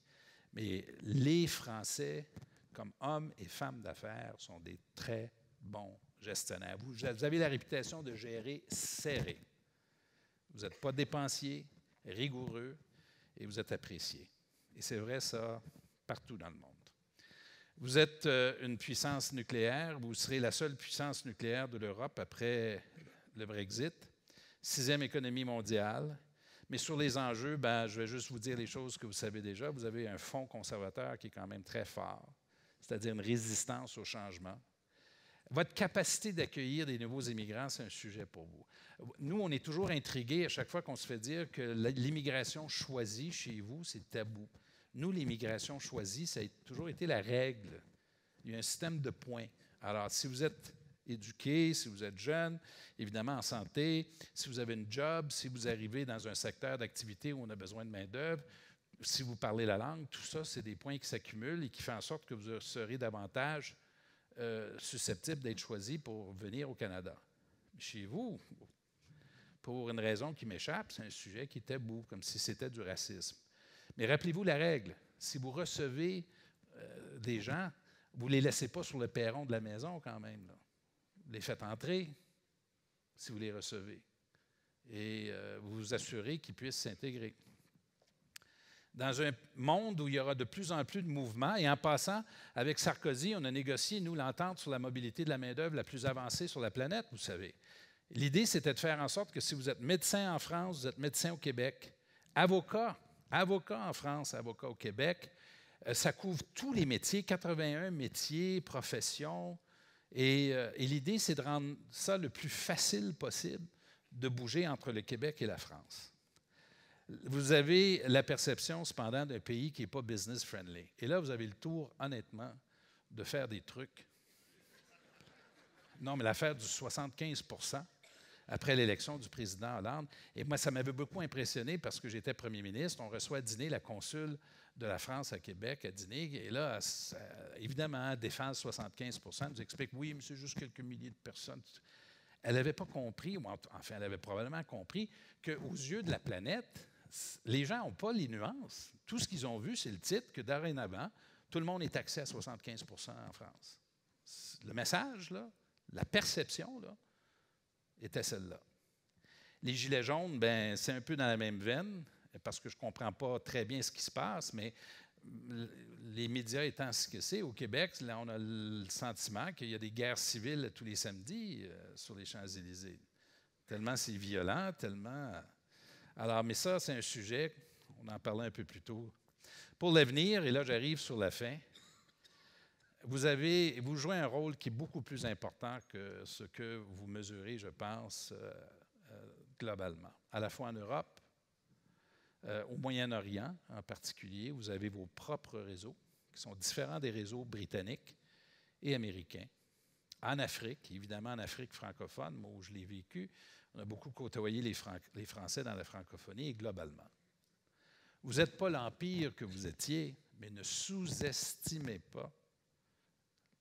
mais les Français, comme hommes et femmes d'affaires, sont des très bons gestionnaires. Vous avez la réputation de gérer serré. Vous n'êtes pas dépensier, rigoureux, et vous êtes apprécié. Et c'est vrai, ça, partout dans le monde. Vous êtes une puissance nucléaire, vous serez la seule puissance nucléaire de l'Europe après le Brexit, 6e économie mondiale. Mais sur les enjeux, je vais juste vous dire les choses que vous savez déjà. Vous avez un fonds conservateur qui est quand même très fort, c'est-à-dire une résistance au changement. Votre capacité d'accueillir des nouveaux immigrants, c'est un sujet pour vous. Nous, on est toujours intrigués à chaque fois qu'on se fait dire que l'immigration choisie chez vous, c'est tabou. Nous, l'immigration choisie, ça a toujours été la règle. Il y a un système de points. Alors, si vous êtes éduqué, si vous êtes jeune, évidemment en santé, si vous avez une job, si vous arrivez dans un secteur d'activité où on a besoin de main-d'œuvre, si vous parlez la langue, tout ça, c'est des points qui s'accumulent et qui font en sorte que vous serez davantage susceptible d'être choisi pour venir au Canada. Chez vous, pour une raison qui m'échappe, c'est un sujet qui est tabou, comme si c'était du racisme. Mais rappelez-vous la règle. Si vous recevez des gens, vous ne les laissez pas sur le perron de la maison quand même. Là. Vous les faites entrer si vous les recevez. Et vous vous assurez qu'ils puissent s'intégrer. Dans un monde où il y aura de plus en plus de mouvements, et en passant, avec Sarkozy, on a négocié, nous, l'entente sur la mobilité de la main-d'œuvre la plus avancée sur la planète, vous savez. L'idée, c'était de faire en sorte que si vous êtes médecin en France, vous êtes médecin au Québec, avocat en France, avocat au Québec, ça couvre tous les métiers, 81 métiers, professions, et l'idée, c'est de rendre ça le plus facile possible de bouger entre le Québec et la France. Vous avez la perception, cependant, d'un pays qui n'est pas business-friendly. Et là, vous avez le tour, honnêtement, de faire des trucs. Non, mais l'affaire du 75 % après l'élection du président Hollande. Et moi, ça m'avait beaucoup impressionné parce que j'étais premier ministre. On reçoit à dîner la consul de la France à Québec à dîner. Et là, évidemment, défense 75 % nous explique, oui, mais c'est juste quelques milliers de personnes. Elle n'avait pas compris, ou enfin, elle avait probablement compris qu'aux yeux de la planète, les gens n'ont pas les nuances. Tout ce qu'ils ont vu, c'est le titre que dorénavant, tout le monde est taxé à 75 % en France. Le message, là, la perception, là, était celle-là. Les Gilets jaunes, c'est un peu dans la même veine, parce que je ne comprends pas très bien ce qui se passe, mais les médias étant ce que c'est, au Québec, là, on a le sentiment qu'il y a des guerres civiles tous les samedis sur les Champs-Élysées. Tellement c'est violent, tellement... Alors, mais ça, c'est un sujet, on en parlait un peu plus tôt. Pour l'avenir, et là, j'arrive sur la fin, vous jouez un rôle qui est beaucoup plus important que ce que vous mesurez, je pense, globalement. À la fois en Europe, au Moyen-Orient en particulier, vous avez vos propres réseaux qui sont différents des réseaux britanniques et américains. En Afrique, évidemment en Afrique francophone, moi où je l'ai vécu, on a beaucoup côtoyé les Français dans la francophonie et globalement. Vous n'êtes pas l'empire que vous étiez, mais ne sous-estimez pas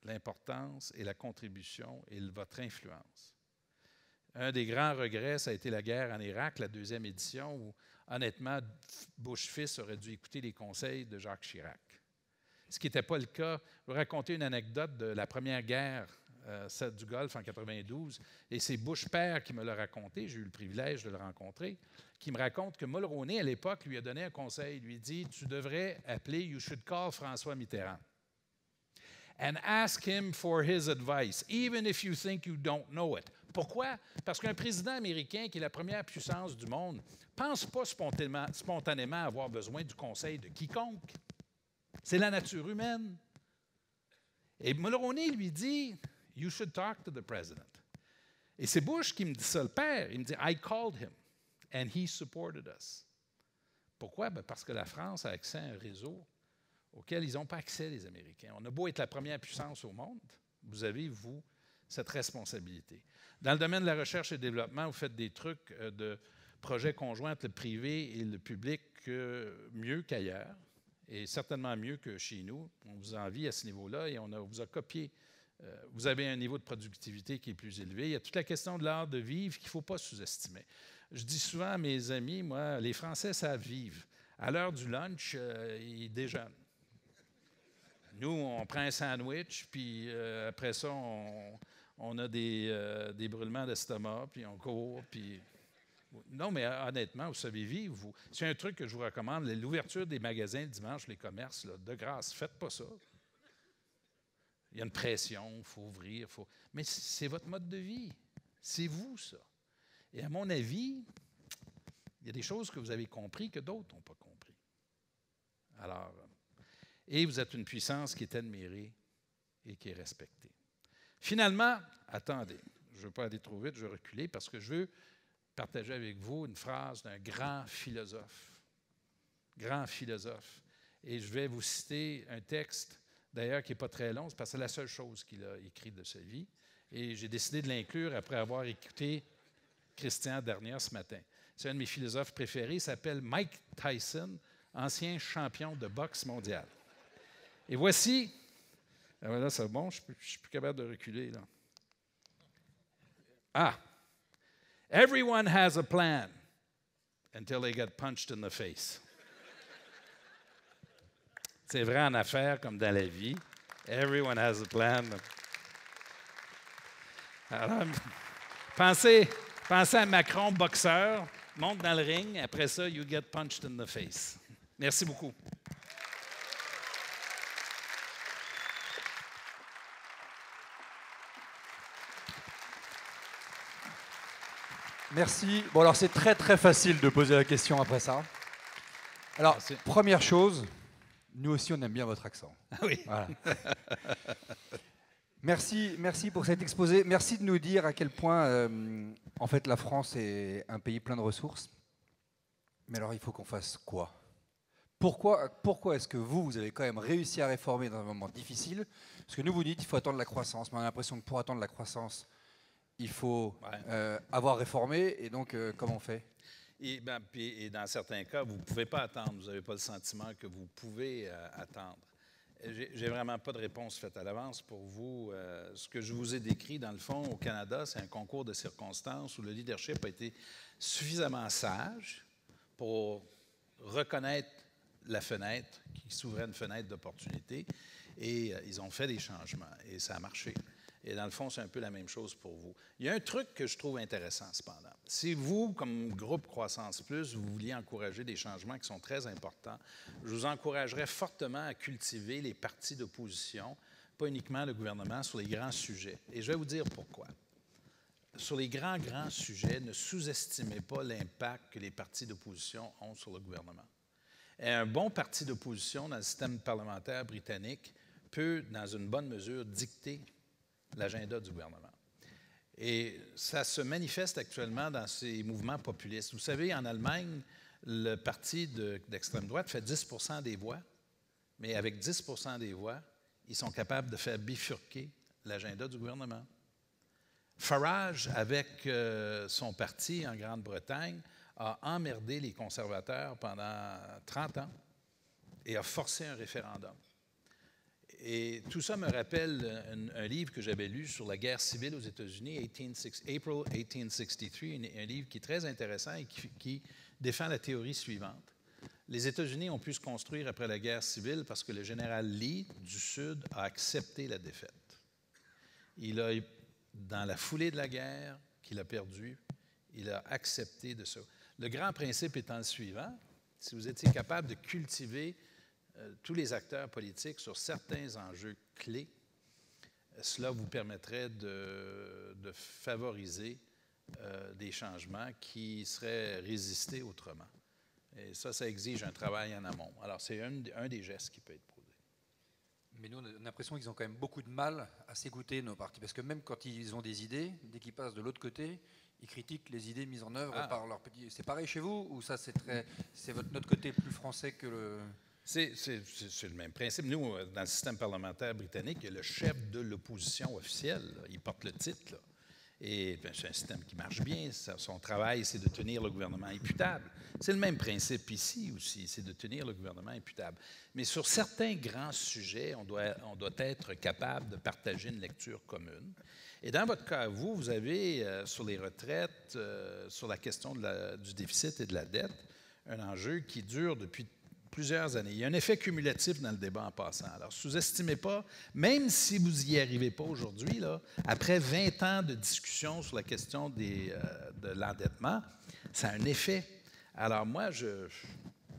l'importance et la contribution et votre influence. Un des grands regrets, ça a été la guerre en Irak, la 2e édition, où, honnêtement, Bush fils aurait dû écouter les conseils de Jacques Chirac. Ce qui n'était pas le cas. Je vais raconter une anecdote de la première guerre, celle du Golfe en 92, et c'est Bush père qui me l'a raconté, j'ai eu le privilège de le rencontrer, qui me raconte que Mulroney, à l'époque, lui a donné un conseil. Il lui dit, tu devrais appeler « You should call François Mitterrand ». And ask him for his advice, even if you think you don't know it. Pourquoi? Parce qu'un président américain qui est la première puissance du monde ne pense pas spontanément avoir besoin du conseil de quiconque. C'est la nature humaine. Et Mulroney lui dit, « You should talk to the president ». Et c'est Bush qui me dit ça, le père. Il me dit, « I called him and he supported us ». Pourquoi? Parce que la France a accès à un réseau auquel ils n'ont pas accès, les Américains. On a beau être la première puissance au monde, vous avez, vous, cette responsabilité. Dans le domaine de la recherche et développement, vous faites des trucs de projets conjoints entre le privé et le public mieux qu'ailleurs, et certainement mieux que chez nous. On vous envie à ce niveau-là et on vous a copié. Vous avez un niveau de productivité qui est plus élevé. Il y a toute la question de l'art de vivre qu'il ne faut pas sous-estimer. Je dis souvent à mes amis, moi, les Français savent vivre. À l'heure du lunch, ils déjeunent. Nous, on prend un sandwich, puis après ça, on a des brûlements d'estomac, puis on court, puis... Non, mais honnêtement, vous savez vivre, vous. C'est un truc que je vous recommande, l'ouverture des magasins le dimanche, les commerces, là, de grâce, faites pas ça. Il y a une pression, il faut ouvrir, mais c'est votre mode de vie. C'est vous, ça. Et à mon avis, il y a des choses que vous avez compris que d'autres n'ont pas compris. Alors, et vous êtes une puissance qui est admirée et qui est respectée. Finalement, attendez, je ne veux pas aller trop vite, je vais reculer parce que je veux partager avec vous une phrase d'un grand philosophe. Grand philosophe. Et je vais vous citer un texte, d'ailleurs, qui n'est pas très long, parce que c'est la seule chose qu'il a écrite de sa vie. Et j'ai décidé de l'inclure après avoir écouté Christian Dernier ce matin. C'est un de mes philosophes préférés, il s'appelle Mike Tyson, ancien champion de boxe mondial. Et voici, là c'est bon, je ne suis plus capable de reculer. Là. Ah! Everyone has a plan until they get punched in the face. C'est vrai en affaires comme dans la vie. Everyone has a plan. Alors, pensez à Macron, boxeur, monte dans le ring, après ça, you get punched in the face. Merci beaucoup. Merci. Bon, alors c'est très très facile de poser la question après ça. Alors, merci. Première chose, nous aussi on aime bien votre accent. Ah oui. Voilà. Merci pour cet exposé. Merci de nous dire à quel point, en fait, la France est un pays plein de ressources. Mais alors, il faut qu'on fasse quoi? Pourquoi est-ce que vous avez quand même réussi à réformer dans un moment difficile? Parce que nous, vous dites qu'il faut attendre la croissance. Mais on a l'impression que pour attendre la croissance, il faut avoir réformé. Et donc, comment on fait? Et dans certains cas, vous ne pouvez pas attendre. Vous n'avez pas le sentiment que vous pouvez attendre. J'ai vraiment pas de réponse faite à l'avance pour vous. Ce que je vous ai décrit, dans le fond, au Canada, c'est un concours de circonstances où le leadership a été suffisamment sage pour reconnaître la fenêtre, qui s'ouvrait une fenêtre d'opportunité, et ils ont fait des changements, et ça a marché. Et dans le fond, c'est un peu la même chose pour vous. Il y a un truc que je trouve intéressant, cependant. Si vous, comme groupe Croissance Plus, vous vouliez encourager des changements qui sont très importants, je vous encouragerais fortement à cultiver les partis d'opposition, pas uniquement le gouvernement, sur les grands sujets. Et je vais vous dire pourquoi. Sur les grands sujets, ne sous-estimez pas l'impact que les partis d'opposition ont sur le gouvernement. Et un bon parti d'opposition dans le système parlementaire britannique peut, dans une bonne mesure, dicter l'agenda du gouvernement. Et ça se manifeste actuellement dans ces mouvements populistes. Vous savez, en Allemagne, le parti d'extrême droite fait 10 % des voix, mais avec 10 % des voix, ils sont capables de faire bifurquer l'agenda du gouvernement. Farage, avec son parti en Grande-Bretagne, a emmerdé les conservateurs pendant 30 ans et a forcé un référendum. Et tout ça me rappelle un livre que j'avais lu sur la guerre civile aux États-Unis, April 1863, un livre qui est très intéressant et qui défend la théorie suivante. Les États-Unis ont pu se construire après la guerre civile parce que le général Lee, du Sud, a accepté la défaite. Il a, dans la foulée de la guerre qu'il a perdue, il a accepté de ça. Le grand principe étant le suivant, si vous étiez capable de cultiver tous les acteurs politiques sur certains enjeux clés, cela vous permettrait de favoriser des changements qui seraient résistés autrement. Et ça exige un travail en amont. Alors, c'est un des gestes qui peut être posé. Mais nous, on a l'impression qu'ils ont quand même beaucoup de mal à s'écouter, nos partis. Parce que même quand ils ont des idées, dès qu'ils passent de l'autre côté, ils critiquent les idées mises en œuvre par leurs petits... C'est pareil chez vous? Ou ça, c'est notre côté plus français que le... C'est le même principe. Nous, dans le système parlementaire britannique, il y a le chef de l'opposition officielle. Là. Il porte le titre. Là. Et bien, c'est un système qui marche bien. Son travail, c'est de tenir le gouvernement imputable. C'est le même principe ici aussi, c'est de tenir le gouvernement imputable. Mais sur certains grands sujets, on doit être capable de partager une lecture commune. Et dans votre cas, vous avez, sur les retraites, sur la question du déficit et de la dette, un enjeu qui dure depuis plusieurs années. Il y a un effet cumulatif dans le débat en passant. Alors, sous-estimez pas, même si vous n'y arrivez pas aujourd'hui, après 20 ans de discussion sur la question de l'endettement, ça a un effet. Alors moi,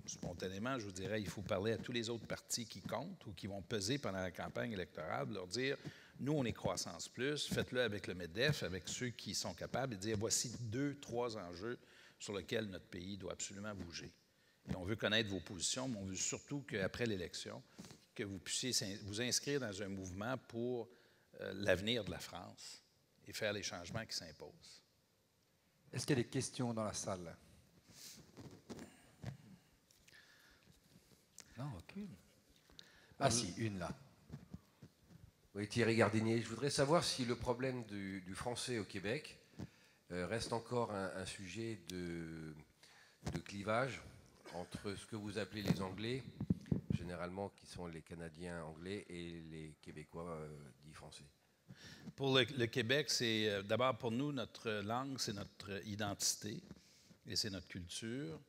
spontanément, je vous dirais, il faut parler à tous les autres partis qui comptent ou qui vont peser pendant la campagne électorale, leur dire, nous, on est Croissance Plus, faites-le avec le MEDEF, avec ceux qui sont capables, et dire, voici 2, 3 enjeux sur lesquels notre pays doit absolument bouger. Et on veut connaître vos positions, mais on veut surtout qu'après l'élection, que vous puissiez vous inscrire dans un mouvement pour l'avenir de la France et faire les changements qui s'imposent. Est-ce qu'il y a des questions dans la salle? Non, aucune. Ah si, une là. Oui, Thierry Gardinier, je voudrais savoir si le problème du français au Québec reste encore un sujet de clivage entre ce que vous appelez les Anglais, généralement qui sont les Canadiens anglais, et les Québécois dits français. Pour le Québec, c'est d'abord pour nous, notre langue, c'est notre identité et c'est notre culture.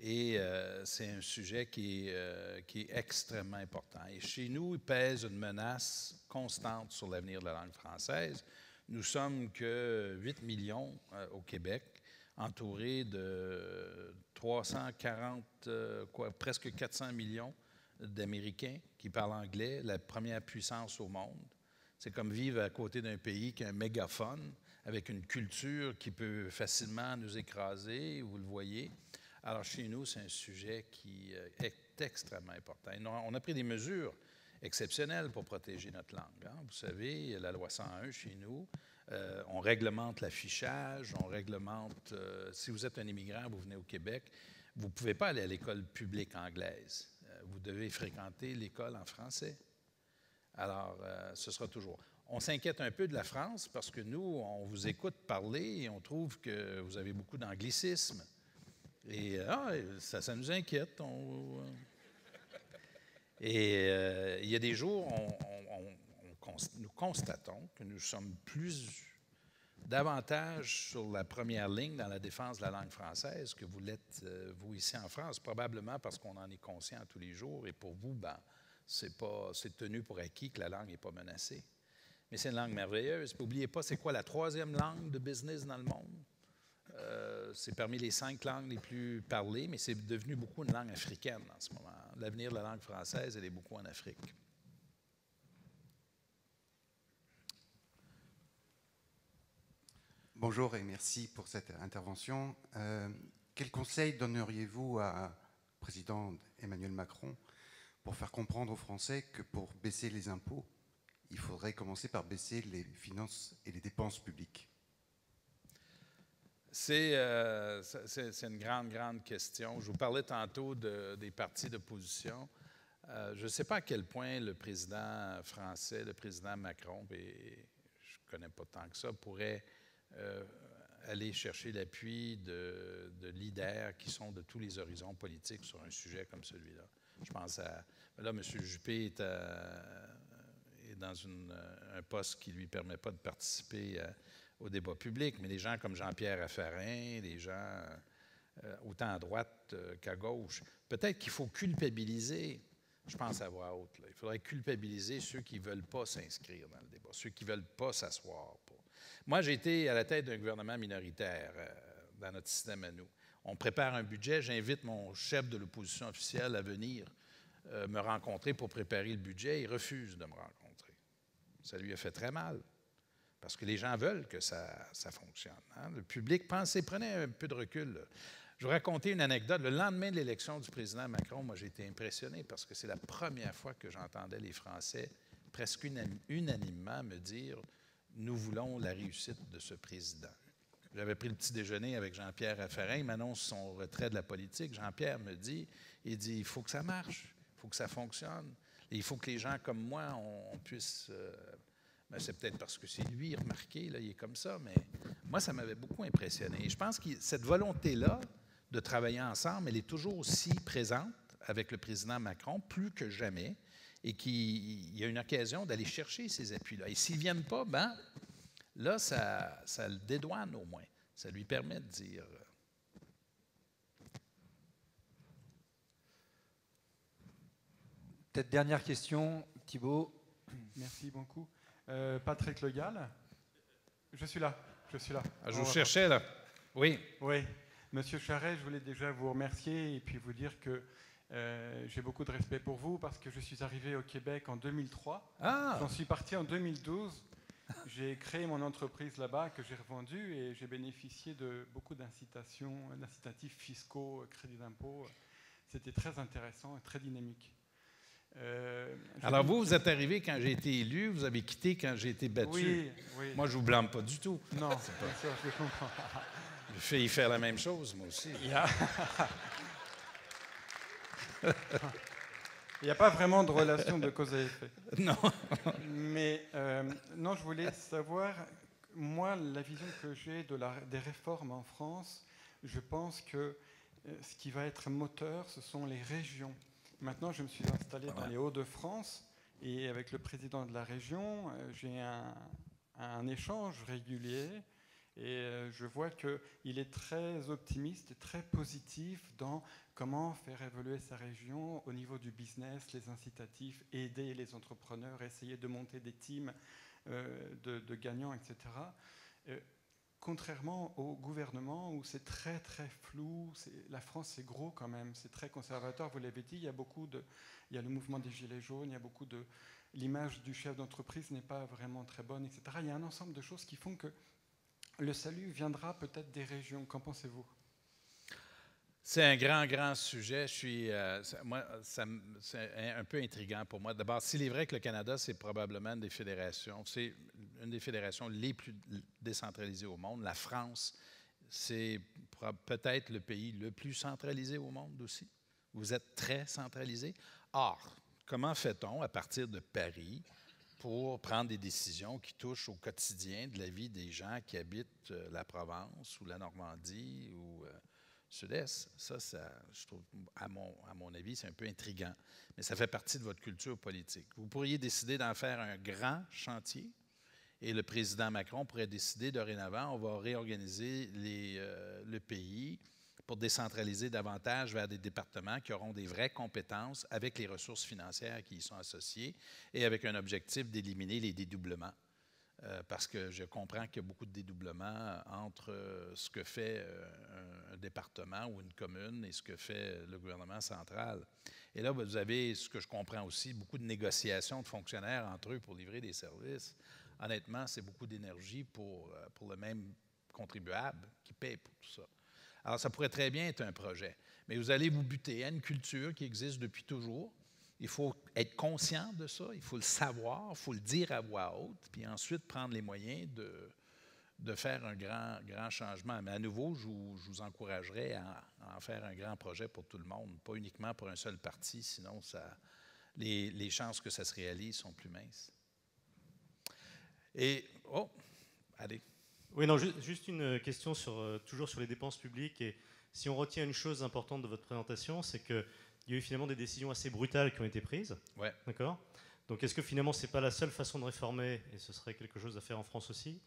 Et c'est un sujet qui est extrêmement important. Et chez nous, il pèse une menace constante sur l'avenir de la langue française. Nous sommes que 8 millions au Québec, entourés de 340, presque 400 millions d'Américains qui parlent anglais, la première puissance au monde. C'est comme vivre à côté d'un pays qui a un mégaphone, avec une culture qui peut facilement nous écraser, vous le voyez. Alors, chez nous, c'est un sujet qui est extrêmement important. Et on a pris des mesures exceptionnelles pour protéger notre langue. Hein. Vous savez, la loi 101 chez nous, on réglemente l'affichage, on réglemente... si vous êtes un immigrant, vous venez au Québec, vous ne pouvez pas aller à l'école publique anglaise. Vous devez fréquenter l'école en français. Alors, ce sera toujours... On s'inquiète un peu de la France parce que nous, on vous écoute parler et on trouve que vous avez beaucoup d'anglicisme. Et ça nous inquiète. Il y a des jours, nous constatons que nous sommes davantage sur la première ligne dans la défense de la langue française que vous l'êtes, vous, ici en France, probablement parce qu'on en est conscient tous les jours. Et pour vous, c'est tenu pour acquis que la langue n'est pas menacée. Mais c'est une langue merveilleuse. N'oubliez pas, c'est quoi la 3e langue de business dans le monde? C'est parmi les 5 langues les plus parlées, mais c'est devenu beaucoup une langue africaine en ce moment. L'avenir de la langue française, elle est beaucoup en Afrique. Bonjour et merci pour cette intervention. Quel conseil donneriez-vous au président Emmanuel Macron pour faire comprendre aux Français que pour baisser les impôts, il faudrait commencer par baisser les finances et les dépenses publiques? C'est une grande question. Je vous parlais tantôt des partis d'opposition. Je ne sais pas à quel point le président français, le président Macron, et je ne connais pas tant que ça, pourrait aller chercher l'appui de leaders qui sont de tous les horizons politiques sur un sujet comme celui-là. Je pense à... Là, M. Juppé est dans un poste qui ne lui permet pas de participer au débat public, mais des gens comme Jean-Pierre Raffarin, des gens autant à droite qu'à gauche, peut-être qu'il faut culpabiliser, je pense à voix haute, il faudrait culpabiliser ceux qui ne veulent pas s'inscrire dans le débat, ceux qui ne veulent pas s'asseoir. Moi, j'ai été à la tête d'un gouvernement minoritaire dans notre système à nous. On prépare un budget, j'invite mon chef de l'opposition officielle à venir me rencontrer pour préparer le budget, il refuse de me rencontrer. Ça lui a fait très mal. Parce que les gens veulent que ça fonctionne. Hein? Le public, prenez un peu de recul. Là. Je vais vous raconter une anecdote. Le lendemain de l'élection du président Macron, moi, j'ai été impressionné parce que c'est la première fois que j'entendais les Français presque unanimement me dire « Nous voulons la réussite de ce président ». J'avais pris le petit déjeuner avec Jean-Pierre Raffarin. Il m'annonce son retrait de la politique. Jean-Pierre me dit, il faut que ça marche, il faut que ça fonctionne. Et il faut que les gens comme moi, on puisse... Ben, c'est peut-être parce que c'est lui, remarqué, là, il est comme ça, mais moi, ça m'avait beaucoup impressionné. Et je pense que cette volonté-là de travailler ensemble, elle est toujours aussi présente avec le président Macron, plus que jamais, et qu'il y a une occasion d'aller chercher ces appuis-là. Et s'ils ne viennent pas, ben là, ça le dédouane au moins. Ça lui permet de dire... Peut-être dernière question, Thibault. Merci beaucoup. Patrick Legal. Je suis là. Ah, je vous cherchais, là. Oui. Oui. Monsieur Charest, je voulais déjà vous remercier et puis vous dire que j'ai beaucoup de respect pour vous parce que je suis arrivé au Québec en 2003. Ah! J'en suis parti en 2012. J'ai créé mon entreprise là-bas que j'ai revendue et j'ai bénéficié de beaucoup d'incitatifs fiscaux, crédits d'impôt. C'était très intéressant et très dynamique. Alors vous êtes arrivé quand j'ai été élu, vous avez quitté quand j'ai été battu. Oui. Moi, je ne vous blâme pas du tout. Non, bien sûr, je comprends. J'ai failli faire la même chose, moi aussi. Il n'y a pas vraiment de relation de cause à effet. Non. Mais non, je voulais savoir, moi, la vision que j'ai des réformes en France, je pense que ce qui va être moteur, ce sont les régions. Maintenant, je me suis installé dans les Hauts-de-France et avec le président de la région, j'ai un échange régulier et je vois qu'il est très optimiste et très positif dans comment faire évoluer sa région au niveau du business, les incitatifs, aider les entrepreneurs, essayer de monter des teams de gagnants, etc. Contrairement au gouvernement où c'est très très flou, la France c'est gros quand même, c'est très conservateur, vous l'avez dit, il y a le mouvement des Gilets jaunes, il y a beaucoup de... L'image du chef d'entreprise n'est pas vraiment très bonne, etc. Il y a un ensemble de choses qui font que le salut viendra peut-être des régions. Qu'en pensez-vous? C'est un grand sujet. C'est un peu intriguant pour moi. D'abord, s'il est vrai que le Canada, c'est probablement une des fédérations les plus décentralisées au monde. La France, c'est peut-être le pays le plus centralisé au monde aussi. Vous êtes très centralisé. Or, comment fait-on à partir de Paris pour prendre des décisions qui touchent au quotidien de la vie des gens qui habitent la Provence ou la Normandie ou Sud-Est? Ça, je trouve, à mon avis, c'est un peu intriguant. Mais ça fait partie de votre culture politique. Vous pourriez décider d'en faire un grand chantier et le président Macron pourrait décider dorénavant, on va réorganiser le pays pour décentraliser davantage vers des départements qui auront des vraies compétences avec les ressources financières qui y sont associées et avec un objectif d'éliminer les dédoublements. Parce que je comprends qu'il y a beaucoup de dédoublements entre ce que fait un département ou une commune et ce que fait le gouvernement central. Et là, vous avez, ce que je comprends aussi, beaucoup de négociations de fonctionnaires entre eux pour livrer des services. Honnêtement, c'est beaucoup d'énergie pour le même contribuable qui paye pour tout ça. Alors, ça pourrait très bien être un projet, mais vous allez vous buter à une culture qui existe depuis toujours. Il faut être conscient de ça, il faut le savoir, il faut le dire à voix haute, puis ensuite prendre les moyens de faire un grand changement. Mais à nouveau, je vous encouragerais à en faire un grand projet pour tout le monde, pas uniquement pour un seul parti, sinon les chances que ça se réalise sont plus minces. Et, allez. Oui, non, juste une question toujours sur les dépenses publiques. Et si on retient une chose importante de votre présentation, c'est qu'il y a eu finalement des décisions assez brutales qui ont été prises. Ouais. D'accord. Donc, est-ce que finalement, ce n'est pas la seule façon de réformer, et ce serait quelque chose à faire en France aussi?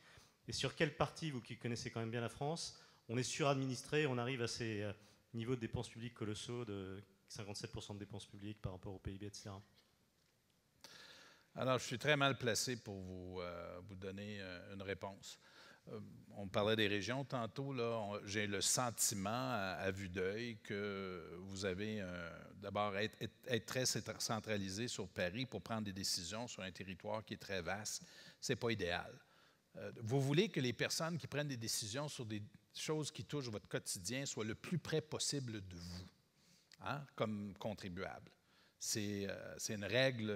Et sur quelle partie, vous qui connaissez quand même bien la France, on est suradministré, on arrive à ces niveaux de dépenses publiques colossaux de 57% de dépenses publiques par rapport au PIB, etc. Alors, je suis très mal placé pour vous donner une réponse. On parlait des régions tantôt. J'ai le sentiment, à vue d'œil, que vous avez d'abord être très centralisé sur Paris pour prendre des décisions sur un territoire qui est très vaste. Ce n'est pas idéal. Vous voulez que les personnes qui prennent des décisions sur des choses qui touchent votre quotidien soient le plus près possible de vous, comme contribuables. C'est une règle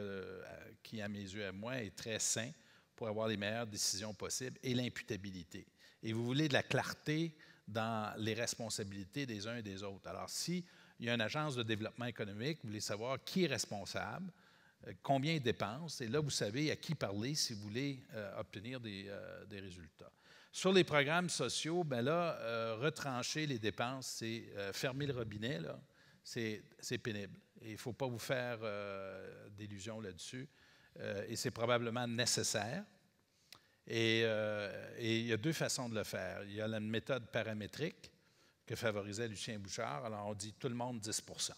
qui, à mes yeux, à moi, est très saine pour avoir les meilleures décisions possibles et l'imputabilité. Et vous voulez de la clarté dans les responsabilités des uns et des autres. Alors, s'il y a une agence de développement économique, vous voulez savoir qui est responsable, combien ils dépensent, et là, vous savez à qui parler si vous voulez obtenir des résultats. Sur les programmes sociaux, bien là, retrancher les dépenses, c'est fermer le robinet, là, c'est pénible. Et il ne faut pas vous faire d'illusions là-dessus. Et c'est probablement nécessaire. Et il y a deux façons de le faire. Il y a la méthode paramétrique que favorisait Lucien Bouchard. Alors, on dit tout le monde 10 %.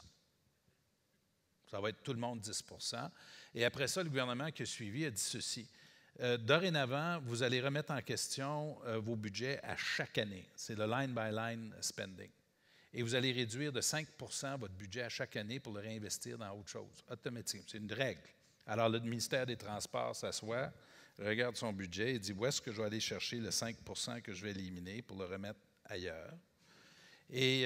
Ça va être tout le monde 10 %. Et après ça, le gouvernement qui a suivi a dit ceci. Dorénavant, vous allez remettre en question vos budgets à chaque année. C'est le line-by-line spending. Et vous allez réduire de 5 % votre budget à chaque année pour le réinvestir dans autre chose, automatiquement. C'est une règle. Alors, le ministère des Transports s'assoit, regarde son budget et dit où est-ce que je vais aller chercher le 5 % que je vais éliminer pour le remettre ailleurs. Et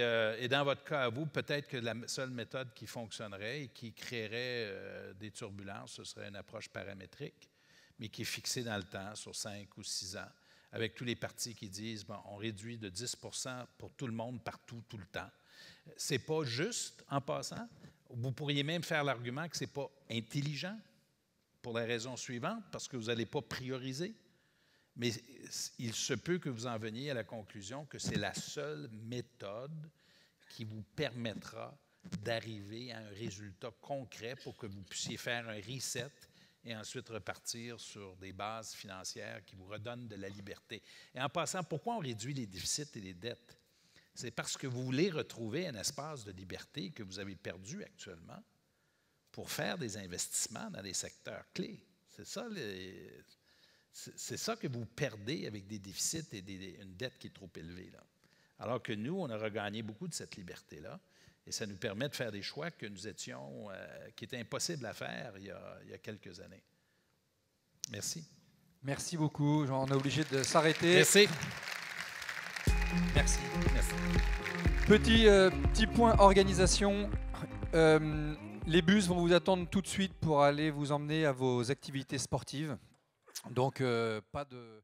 dans votre cas à vous, peut-être que la seule méthode qui fonctionnerait et qui créerait des turbulences, ce serait une approche paramétrique, mais qui est fixée dans le temps, sur 5 ou 6 ans, avec tous les partis qui disent bon, on réduit de 10 % pour tout le monde, partout, tout le temps. Ce n'est pas juste, en passant. Vous pourriez même faire l'argument que ce n'est pas intelligent, pour la raison suivante, parce que vous n'allez pas prioriser. Mais il se peut que vous en veniez à la conclusion que c'est la seule méthode qui vous permettra d'arriver à un résultat concret pour que vous puissiez faire un reset et ensuite repartir sur des bases financières qui vous redonnent de la liberté. Et en passant, pourquoi on réduit les déficits et les dettes? C'est parce que vous voulez retrouver un espace de liberté que vous avez perdu actuellement pour faire des investissements dans les secteurs clés. C'est ça que vous perdez avec des déficits et une dette qui est trop élevée, là. Alors que nous, on a regagné beaucoup de cette liberté-là. Et ça nous permet de faire des choix que nous étions, qui étaient impossibles à faire il y a quelques années. Merci. Merci beaucoup. On est obligé de s'arrêter. Merci. Merci. Merci. Petit point organisation. Les bus vont vous attendre tout de suite pour aller vous emmener à vos activités sportives. Donc, pas de...